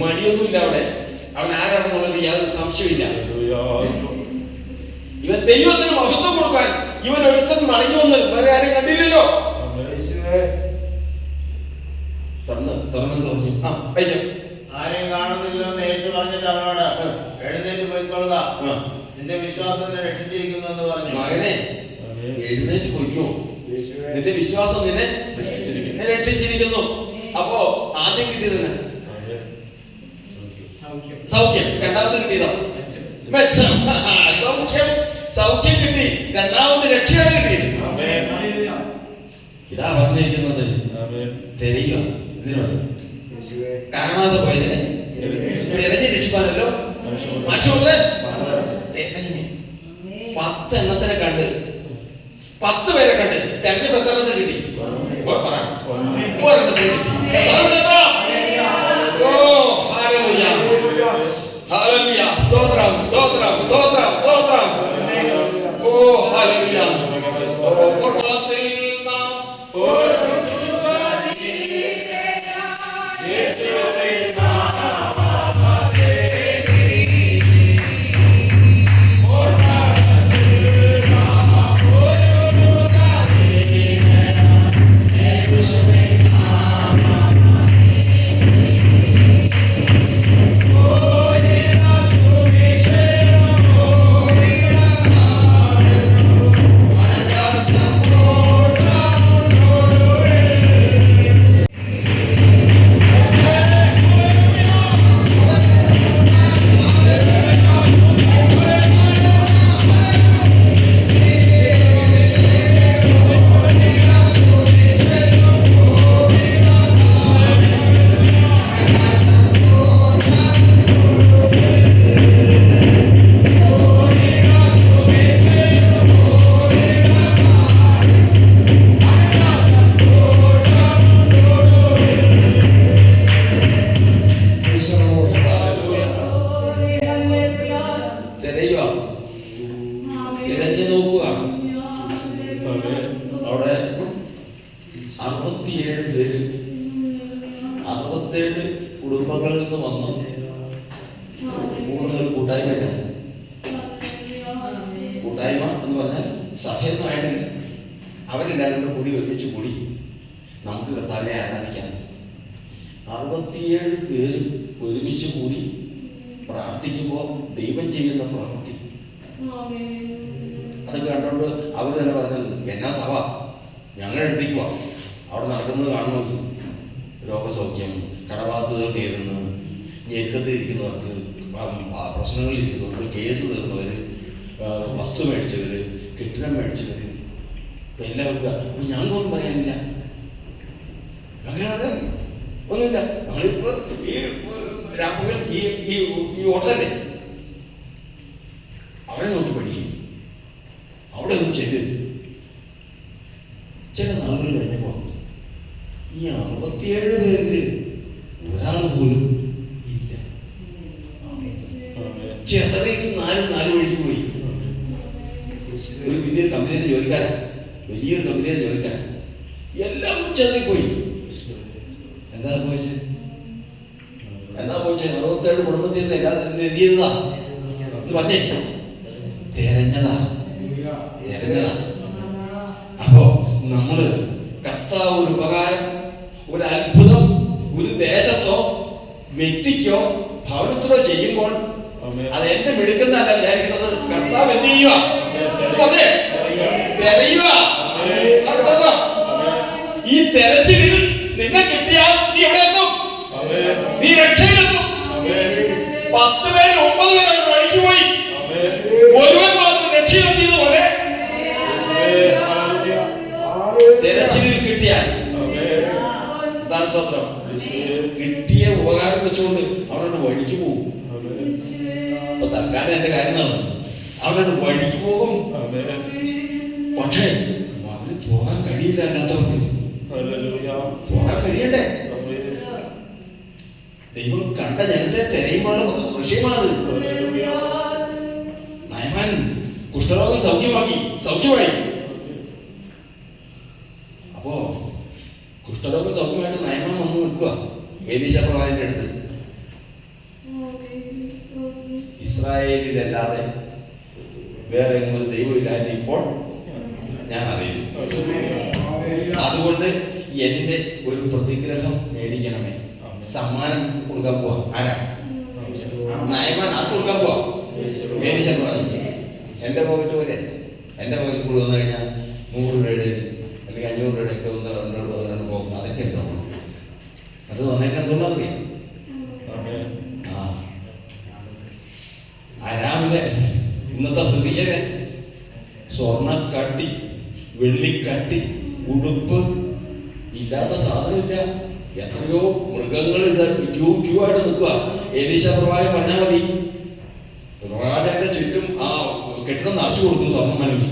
മടിയൊന്നുമില്ല. അവിടെ അവൻ ആരാണെന്നുള്ളത് യാതൊരു സംശയമില്ല. ഇവൻ ദൈവത്തിന് മഹത്വം കൊടുക്കാൻ ഇവൻ ഒരുത്തൻ മടങ്ങി വന്ന് വേറെ ആരെയും കണ്ടില്ലല്ലോ. ആരെയും കാണുന്നില്ലെന്ന് യേശു പറഞ്ഞിട്ട് അവനോട് എഴുന്നേറ്റ് പോയിക്കൊള്ളുക, നിന്റെ വിശ്വാസത്തിനെ രക്ഷിച്ചിരിക്കുന്നു എന്ന് പറഞ്ഞു. മകനെ, എഴുന്നേറ്റ് പോയിക്കോ, നിന്റെ വിശ്വാസം നിന്നെ രക്ഷിച്ചിരിക്കുന്നു. അപ്പോ ആദ്യം കിട്ടിയതിന് സൗഖ്യം, രണ്ടാമത് കിട്ടിയതോ മെച്ചം. സൗഖ്യം കിട്ടി, രണ്ടാമത് രക്ഷയാണ് കിട്ടിയത്. ഇതാ പറഞ്ഞിരിക്കുന്നത്, തിരയുക. കാണാതെ പോയതിനെ തിരഞ്ഞ് രക്ഷിക്കാനല്ലോ മനുഷ്യപുത്രൻ തിരഞ്ഞ് 10 എണ്ണത്തിനെ കണ്ട് 10 പേരെ കണ്ട് തെരഞ്ഞെടുപ്പ് എത്ര എണ്ണത്തിന് കിട്ടി? ഒരെണ്ണത്തിന് കിട്ടി. ഹല്ലേലൂയ. സ്തോത്രം, സ്തോത്രം, സ്തോത്രം, സ്തോത്രം. ഓ ഹല്ലേലൂയ. ഓ കൂട്ടത്തിൽ നാം തിരയുക, തിരഞ്ഞു നോക്കുക. അവിടെ 67 പേര് 67 കുടുംബങ്ങളിൽ നിന്ന് വന്നു കൂടുന്ന ഒരു കൂട്ടായ്മ. കൂട്ടായ്മ എന്ന് പറഞ്ഞാൽ സഭയൊന്നും ആയിട്ടില്ല. അവരെല്ലാവരും കൂടെ കൂടി ഒരുമിച്ച് കൂടി നമുക്ക് കർത്താവിനെ ആരാധിക്കാം. 67 പേര് ഒരുമിച്ച് കൂടി പ്രാർത്ഥിക്കുമ്പോൾ ദൈവം ചെയ്യുന്ന പ്രവൃത്തി അത് കണ്ടുകൊണ്ട് അവർ തന്നെ പറഞ്ഞത്, എന്നാ സഭ ഞങ്ങളുടെ അടുത്തേക്ക് പോവാം, അവിടെ നടക്കുന്നത് കാണുന്നത് രോഗസൗഖ്യം, കടബാധ്യതകൾ തീരുന്നു, ഞെരുക്കത്തിൽ ഇരിക്കുന്നവർക്ക്, പ്രശ്നങ്ങളിൽ ഇരിക്കുന്നവർക്ക്, കേസ് തീർന്നവർ, വസ്തു മേടിച്ചവർ, കെട്ടിടം മേടിച്ചവർ, എല്ലാവർക്കും ഞങ്ങൾക്കൊന്നും പറയാനില്ല. അങ്ങനെ ഒന്നുമില്ല. ഞങ്ങളിപ്പോൾ ഈ രാപ്പകൽ ഈ ഓട്ടല്ലേ അവിടെ നോക്കി പഠിക്കും. അവിടെ ഒന്നും ചെയ്ത് ചില നാളുകൾ കഴിഞ്ഞപ്പോൾ ഈ 67 പേരില് ഒരാൾ പോലും ഇല്ല. ചെറിയ നാല് വഴിക്ക് പോയി. ഒരു വലിയൊരു കമ്പനിയുടെ ജോലിക്കാരാ, വലിയൊരു കമ്പനിയുടെ ജോലിക്കാരാ, എല്ലാം ചെറിയ പോയി. എന്താ പോയിച്ചേ? 67 കുടുംബത്തിൽ നിന്ന് എല്ലാം എന്ത് ചെയ്തതാ എന്ന് പറഞ്ഞേ? തെരഞ്ഞതാ. അപ്പോ നമ്മള് കർത്താവ് ഒരു ഉപകാരം, ഒരു അത്ഭുതം ഒരു ദേശത്തോ വ്യക്തിക്കോ ഭവനത്തിലോ ചെയ്യുമ്പോൾ അത് എന്റെ മിടുക്കുന്നല്ല വിചാരിക്കുന്നത്. കർത്താവ് എന്ത് ചെയ്യുക? തെരയുക. ഈ തെരച്ചിലിൽ നിന്നെ കിട്ടിയാൽ നീ എവിടെ എത്തും? നീ രക്ഷയിലെത്തും. 10 പേര് 9 പേര് വഴിക്ക് പോയി, ഒരുവൻ മാത്രം രക്ഷയിലെത്തിയതുപോലെ തെരച്ചിലിൽ കിട്ടിയാൽ സ്വത്രം കിട്ടിയ ഉപകാരം വെച്ചുകൊണ്ട് അവനോട് വഴിക്ക് പോകും. അപ്പൊ തൽക്കാലം എന്റെ കാര്യം നടന്നു, അവനോട് വഴിക്ക് പോകും. പക്ഷേ അവന് പോകാൻ കഴിയില്ല. അല്ലാത്തവർക്ക് പോകാൻ കഴിയണ്ടേ? ദൈവം കണ്ട ജനത്തെ തെരയുമാണ് വിഷയമാണത്. നയമാൻ കുഷ്ഠരോഗം സൗഖ്യമായി. അപ്പോ കുഷ്ഠരോഗം സൗഖ്യമായിട്ട് നയമാൻ വന്ന് നിൽക്കുക എലീശ പ്രവാചകന്റെ അടുത്ത്. ഇസ്രായേലിലല്ലാതെ വേറെ ഒരു ദൈവമില്ലാതെ ഇപ്പോൾ ഞാൻ അറിയുന്നു. അതുകൊണ്ട് എന്റെ ഒരു പ്രതിഗ്രഹം മേടിക്കണമേ. സമ്മാനം കൊടുക്കാൻ പോവാ. ആരാ? നയമാൻ. അത് കൊടുക്കാൻ പോവാ. എലീശ പ്രവാചകൻ. എന്റെ പോക്കറ്റ് പോലെ എന്റെ പോക്കറ്റ് കൂടി വന്നു കഴിഞ്ഞാൽ 100 രൂപയുടെ അല്ലെങ്കിൽ 500 രൂപയുടെ ഒക്കെ ഒന്ന് പോകും. അതൊക്കെ ഉണ്ടാവും. അത് വന്നേക്കാൻ തോന്നാറിയാം. രാവിലെ ഇന്നത്തെ സ്ത്രീയനെ സ്വർണ്ണക്കട്ടി, വെള്ളിക്കട്ടി, ഉടുപ്പ് ഇല്ലാത്ത സാധനമില്ല. എത്രയോ മൃഗങ്ങൾ ഇത് ക്യൂ ആയിട്ട് നിൽക്കുക. എലീശ പ്രവാചകൻ പറഞ്ഞാൽ മതി, പ്രവാചകന്റെ ചുറ്റും ആ കെട്ടിടം നിറച്ചു കൊടുക്കും സ്വർണ്ണം മനവി.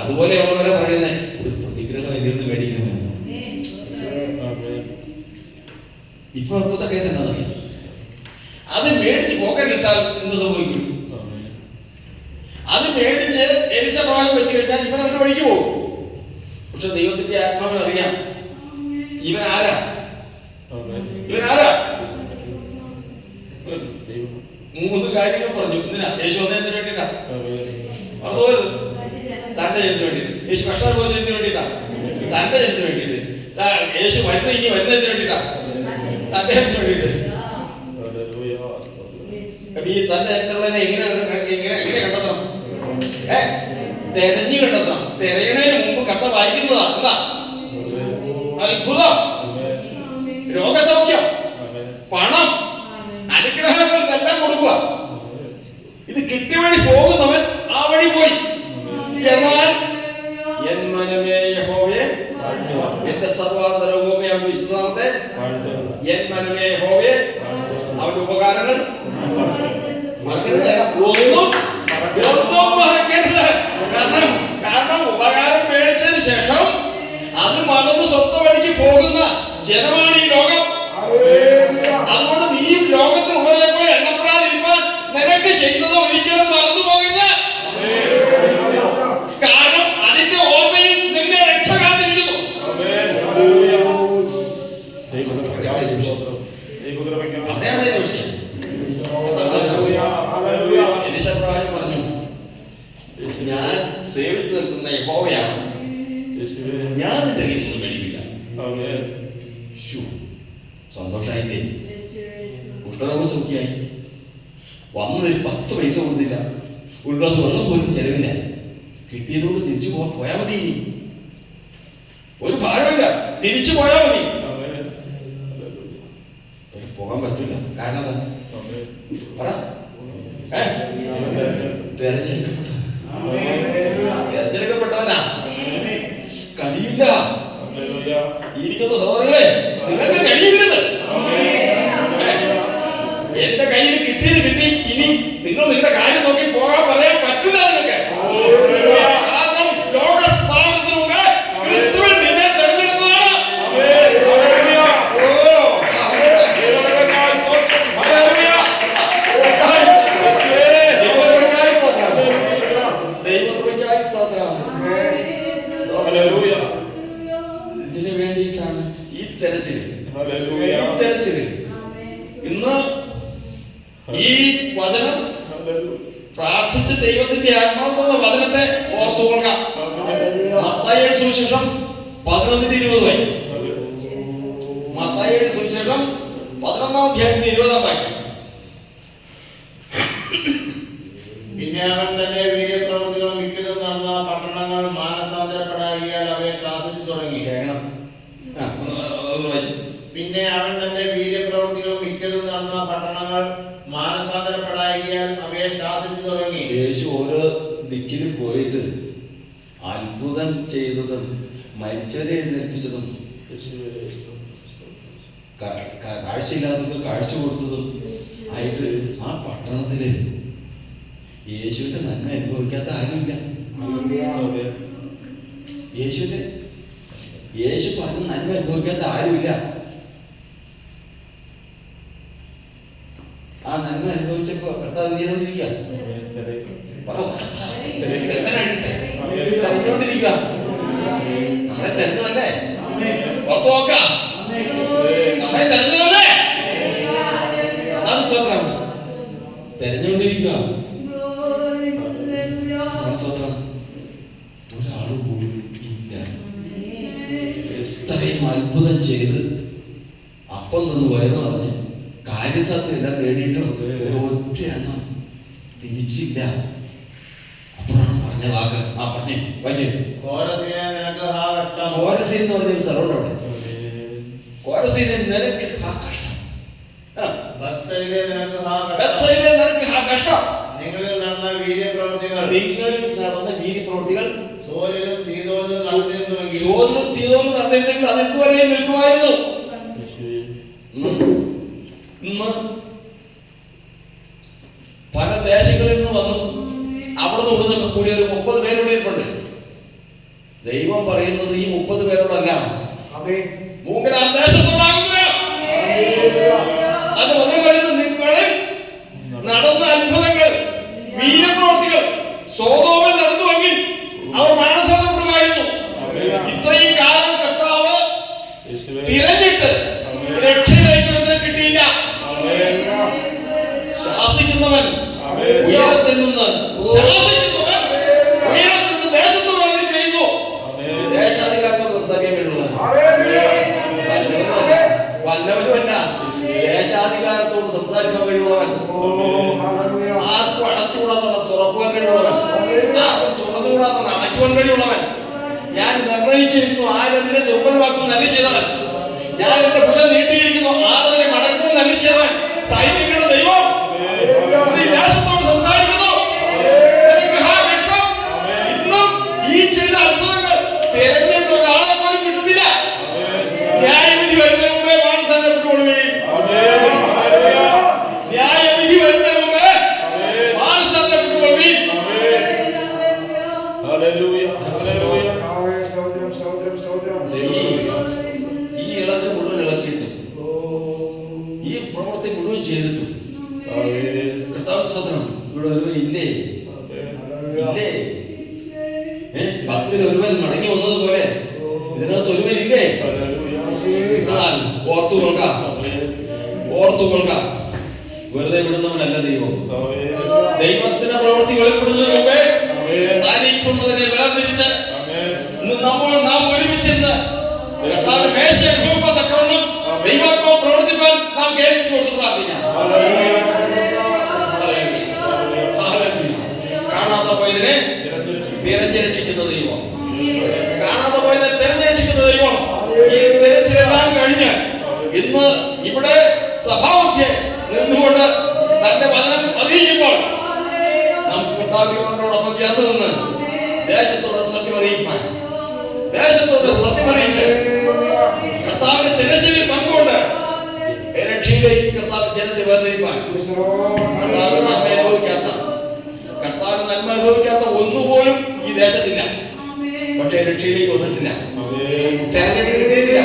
അതുപോലെ അവരെ പറയുന്നത് ഒരു പ്രതിഗ്രഹം എൻ്റെ അടുത്ത് മേടിക്കണമെന്ന്. ഇപ്പോഴത്തെ കേസ് എന്താണെന്നറിയാം? ആ അത് മേടിച്ച് പോക്കറ്റിട്ടാൽ എന്ത് സംഭവിക്കും? അത് മേടിച്ച് എലിശ പ്രവാചകൻ വെച്ച് കഴിഞ്ഞാൽ ഇവൻ അവന്റെ വഴിക്ക് പോകും. പക്ഷെ ദൈവത്തിന്റെ ആത്മാവിന് അറിയാം ഇവൻ ആരാ. മൂന്ന് കാര്യങ്ങൾ പറഞ്ഞു. എന്തിനാ? യേശു വന്നതിന് വേണ്ടിട്ടാ. അതുപോലെ തന്റെ ജനത്തിന് വേണ്ടിട്ട്. യേശു കഷ്ടം അനുഭവിച്ചതിന് വേണ്ടിട്ടാ. തന്റെ ജനത്തിന് വേണ്ടിട്ട്. യേശു വരുന്നതിന് വേണ്ടിട്ടാ. തന്റെ ജനത്തിന് വേണ്ടിട്ട്. ഈ തന്റെ ജനത്തിലുള്ളതിനെ എങ്ങനെ കണ്ടെത്തണം? തെരഞ്ഞു കണ്ടെത്തണം. തെരയണതിന് മുമ്പ് കഥ വായിക്കുന്നതാ. എന്താ? അത്ഭുതം, രോഗസൗഖ്യം, പണം, അനുഗ്രഹങ്ങൾക്കെല്ലാം കൊടുക്കുക. ഇത് കിട്ടിയ വഴി പോകുന്നവൻ ആ വഴി പോയി. എന്നാൽ എൻ മനമേ യഹോവേ, എന്റെ സർവാന്തരവും വിശ്വാസത്തെ, എൻ മനമേ യഹോവേ, അവന്റെ ഉപകാരങ്ങൾ മറക്കരുത്. ഒന്നും മറക്കരുത്. കാരണം ഉപകാരം മേടിച്ചതിന് ശേഷം അത് മറന്ന് സ്വന്തം വഴിക്ക് പോകുന്ന ജനമാണ് ഈ ലോകം. അതുകൊണ്ട് നീ ലോകത്തിലുള്ളതിനെ പോലെ എണ്ണപ്പെടാതിരിക്കാൻ നിനക്ക് ചെയ്യുന്നത് ഒരിക്കലും മറന്നു പോകരുത്. കാരണം അതിന്റെ ഓർമ്മയിൽ നിന്നെ രക്ഷ കാത്തിരിക്കുന്നു. അവിടെയാണ് അതിന്റെ വിഷയം. എലീശ പ്രവാചകൻ പറഞ്ഞു, ഞാൻ സേവിച്ചു നിൽക്കുന്ന യഹോവയാണ്, ഞാൻ നിന്റെ കയ്യിൽ നിന്നും മേടിക്കില്ല. സന്തോഷായില്ലേ? കുഷ്ഠരോഗം സൗഖ്യമായി. വന്നതിൽ 10 പൈസ കൊടുത്തില്ല, ഒരു ഗ്ലാസ് വെള്ളം പോലും ചെലവില്ല. കിട്ടിയതുകൊണ്ട് തിരിച്ചു പോയാൽ മതി. ഒരു ഭാരമില്ല, തിരിച്ചു പോയാൽ മതി. പോകാൻ പറ്റില്ല. കാരണം തെരഞ്ഞെടുക്കപ്പെട്ടവനാ. കഴിയില്ല. ഇരിക്കുന്ന സഹോദരങ്ങളെ, നിങ്ങൾക്ക് കഴിയില്ലത്. എന്റെ കയ്യിൽ കിട്ടിയത് കിട്ടി. ഇനി നിങ്ങൾ നിങ്ങളുടെ കാര്യം നോക്കി പോകാൻ പറയാൻ പറ്റില്ല നിങ്ങൾക്ക്. കാരണം ലോകസ്ഥാപനത്തിന് മുമ്പ് ക്രിസ്തുവിൽ നിന്നെ തെരഞ്ഞെടുത്തതാണ്. ഇതിനു വേണ്ടിയിട്ടാണ് ഈ തെരച്ചില്. ഇന്ന് ഈ വചനം പ്രാർത്ഥിച്ച് ദൈവത്തിന്റെ ആത്മാവെന്ന വചനത്തെ ഓർത്തുകൊള്ളുക. മത്തായിയുടെ സുവിശേഷം 11:20. മത്തായിയുടെ സുവിശേഷം 11-ാം അധ്യായത്തിന്റെ 20-ാം വാക്യം. പിന്നെ അവൻ തന്റെ വീര്യപ്രവൃത്തികൾ മിക്കതും നടന്ന പട്ടണങ്ങൾ മാനസാന്തരപ്പെടാകിയാൽ അവയെ ശാസിച്ചു തുടങ്ങി. പിന്നെ അവൻ തന്റെ വീര്യപ്രവൃത്തികൾ മിക്കതും നടന്ന പട്ടണങ്ങൾ മാനസാന്തരപ്പെടാകിയാൽ അവയെ ശാസിച്ചു തുടങ്ങി. യേശു ഓരോ ദിക്കിലും പോയിട്ട് അത്ഭുതം ചെയ്തതും മരിച്ചവരെ എഴുന്നേൽപ്പിച്ചതും കാഴ്ചയില്ലാത്തവർക്ക് കാഴ്ച കൊടുത്തതും ആയിട്ട് ആ പട്ടണത്തില് യേശുവിന്റെ നന്മ അനുഭവിക്കാത്ത ആരുമില്ല. യേശു പറഞ്ഞ നന്മ അനുഭവിക്കാത്ത ആരുമില്ല. ആ നന്മ അനുഭവിച്ചപ്പോ കർത്താവ് ചെയ്തോണ്ടിരിക്കുക. തെരഞ്ഞോണ്ടിരിക്കുക. നമ്മളെ തെരഞ്ഞതല്ലേ? ഓർത്തു നോക്കാം. നമ്മളെ തെരഞ്ഞതല്ലേ? തെരഞ്ഞോണ്ടിരിക്കുക. ഒരാള് പോലും ഇല്ല. എത്രയും അത്ഭുതം ചെയ്ത് അപ്പം നിന്ന് വയറ് പറഞ്ഞ് കാര്യസാധ്യത നേടിയിട്ടും ഒറ്റ എണ്ണം തിരിച്ചില്ല. അപ്പോഴാണ് പറഞ്ഞ വാക്ക്. പറഞ്ഞേ വായിച്ചേ. കോരസീൻ എന്ന് പറഞ്ഞൊരു സ്ഥലമുണ്ട് അവിടെ. കോരസീനെ നിനക്ക് കഷ്ടം. കഷ്ടം. നിങ്ങളിൽ നടന്ന വീര്യപ്രവൃത്തികൾ സോരിലും സീദോനിലും നടന്നിരുന്നെങ്കിൽ അതെന്തുവരെയും നിൽക്കുമായിരുന്നു. ഇന്ന് പല ദേശങ്ങളിൽ നിന്ന് വന്നു അവിടെ നിന്നൊക്കെ കൂടി ഒരു 30 പേരുടെ ഇരിപ്പുണ്ട്. ദൈവം പറയുന്നത് ഈ 30 പേരോടല്ല, മൂങ്കനാം ദേശത്തുണ്ടാകുന്നു. അത് വന്നു പറയുന്നത് നിങ്ങളിൽ നടന്ന അത്ഭുതങ്ങൾ, വീരപ്രവർത്തികൾ സൊദോമിൽ നടന്നുവെങ്കിൽ അവർ മാനസാന്തരപ്പെടുമായിരുന്നു. ഇത്രയും കാലം കർത്താവ് തിരഞ്ഞിട്ട് രക്ഷയിലേക്ക് കിട്ടിയില്ല. ശാസിക്കുന്നവൻ ഉയരത്തിൽ നിന്ന് ദേശത്ത് വന്ന് ചെയ്യുന്നു. ദേശാധികാരത്തോട് സംസാരിക്കാൻ വേണ്ടിയുള്ളത് വല്ലവനുമല്ല, ദേശാധികാരത്തോട് സംസാരിക്കാൻ കഴിയുള്ളവൻ, ആർക്കും അടച്ചുകൂടാത്തവൻ തുറക്കുവാൻ കഴിയുള്ളവൻ, ആർക്കും തുറന്നുകൂടാത്തവൻ അടയ്ക്കുവാൻ കഴിയുള്ളവൻ. ഞാൻ നിർണയിച്ചിരിക്കുന്നു ആരതിനെ ദുർബലമാക്കും നല്ല ചെയ്തവൻ. ഞാൻ എന്റെ ഭുജം നീട്ടിയിരിക്കുന്നു ആരതിനെ മടക്കും നല്ല ചെയ്തവൻ. സൈനികരുടെ ദൈവം ഈ ദേശത്തോട് സംസാരിക്കുന്നു. ഇന്നും ഈ ചില അത്ഭുതങ്ങൾ തിരഞ്ഞിട്ട് ഒരാളെ പോലും കിട്ടുന്നില്ല. ന്യായവിധി വരുന്നതിന് മുമ്പേ മാനസാന്തരപ്പെട്ടുകൊള്ളുകയും, ന്യായവിധി വരുന്നതിന് മുമ്പേ മാനസാന്തരപ്പെട്ടുകൊള്ളുകയും. ഈ ഇളക്ക് മുഴുവൻ ഇളക്കിയിട്ടും ഈ പ്രവൃത്തി മുഴുവൻ ചെയ്തിട്ടും കർത്താവ് സ്തോത്രം. ഇവിടെ ഒരുവൻ ഇല്ലേ? ഇല്ലേ? 10 ഒരുവൻ മടങ്ങി വന്നതുപോലെ ഇതിനകത്ത് ഒരുവൻ ഇല്ലേ? എന്നാൽ ഓർത്തുകൊള്ളുക, ഓർത്തുകൊള്ളുക, വെറുതെ വിടുന്നവനല്ല ദൈവം. ദൈവത്തിന്റെ പ്രവൃത്തി വെളിപ്പെടുന്നതിന് മുമ്പേ താനിക്കുന്നതിനെ വേർതിരിച്ച് നാം ഒരുമിച്ചിരുന്ന് കർത്താവിന്റെ മേശ അനുഭവിക്കാൻ തക്കവണ്ണം ദൈവാത്മാവ് പ്രവർത്തിക്കാൻ നാം കേൾപ്പിച്ചു കൊടുത്ത് പ്രാർത്ഥിക്കാം. കാണാതെ പോയതിനെ തിരഞ്ഞെടുക്കുന്ന ദൈവം, കാണാതെ പോയതിനെ തിരഞ്ഞെടുക്കുന്ന ദൈവം. ഈ തിരച്ചിലെല്ലാം കഴിഞ്ഞ് ഇന്ന് ഇവിടെ സഭാമധ്യേ നിന്നുകൊണ്ട് തന്റെ വചനം അറിയിക്കുമ്പോൾ നമുക്ക് കർത്താവിനോടൊപ്പം ചേർന്ന് നിന്ന് ദേശത്തോട് സത്യം അറിയിക്കാൻ, ദേശത്തോട് സത്യം അറിയിച്ച് കർത്താവിന്റെ തിരച്ചിലിൽ പങ്കുകൊണ്ട് രക്ഷയിലേക്ക് കർത്താവ് ജനത്തെ വേർതിരിപ്പാൻ. കർത്താവ് നന്മ അനുഭവിക്കാത്ത, കർത്താവ് നന്മ അനുഭവിക്കാത്ത ഒന്നുപോലും ഈ ദേശത്തില്ല. പക്ഷേ രക്ഷയിലേക്ക് വന്നിട്ടില്ല, തെരഞ്ഞെടുക്കിട്ടില്ല.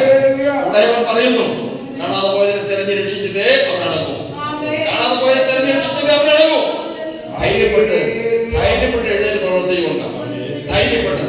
ഉടയവൻ പറയുന്നു, കാണാതെ പോയതിനെ തെരഞ്ഞു രക്ഷിച്ചിട്ടേ അവൻ നടക്കും, കാണാതെ പോയതിനെ തെരഞ്ഞു രക്ഷിച്ചിട്ടേ അവൻ നടക്കും. ധൈര്യപ്പെട്ട് എഴുന്നേറ്റ് പ്രവർത്തിച്ചു കൊടുക്കാം. ധൈര്യപ്പെട്ട്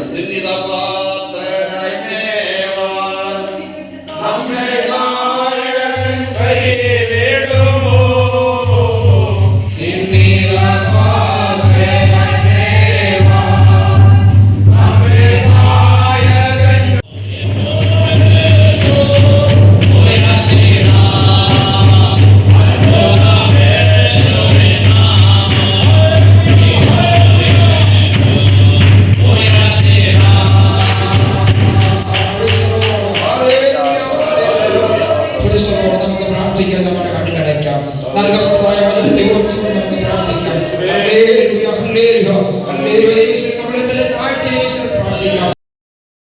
നമുക്ക് പ്രാർത്ഥിക്കാം. നമ്മുടെ കണ്ണുകളടയ്ക്കാം. നൽകപ്പെട്ടതായ വചനത്തെ ഓർത്തുകൊണ്ട് നമുക്ക് പ്രാർത്ഥിക്കാം. Hallelujah, hallelujah, hallelujah. നമ്മളെ തന്നെ താഴ്ത്തി പ്രാർത്ഥിക്കാം.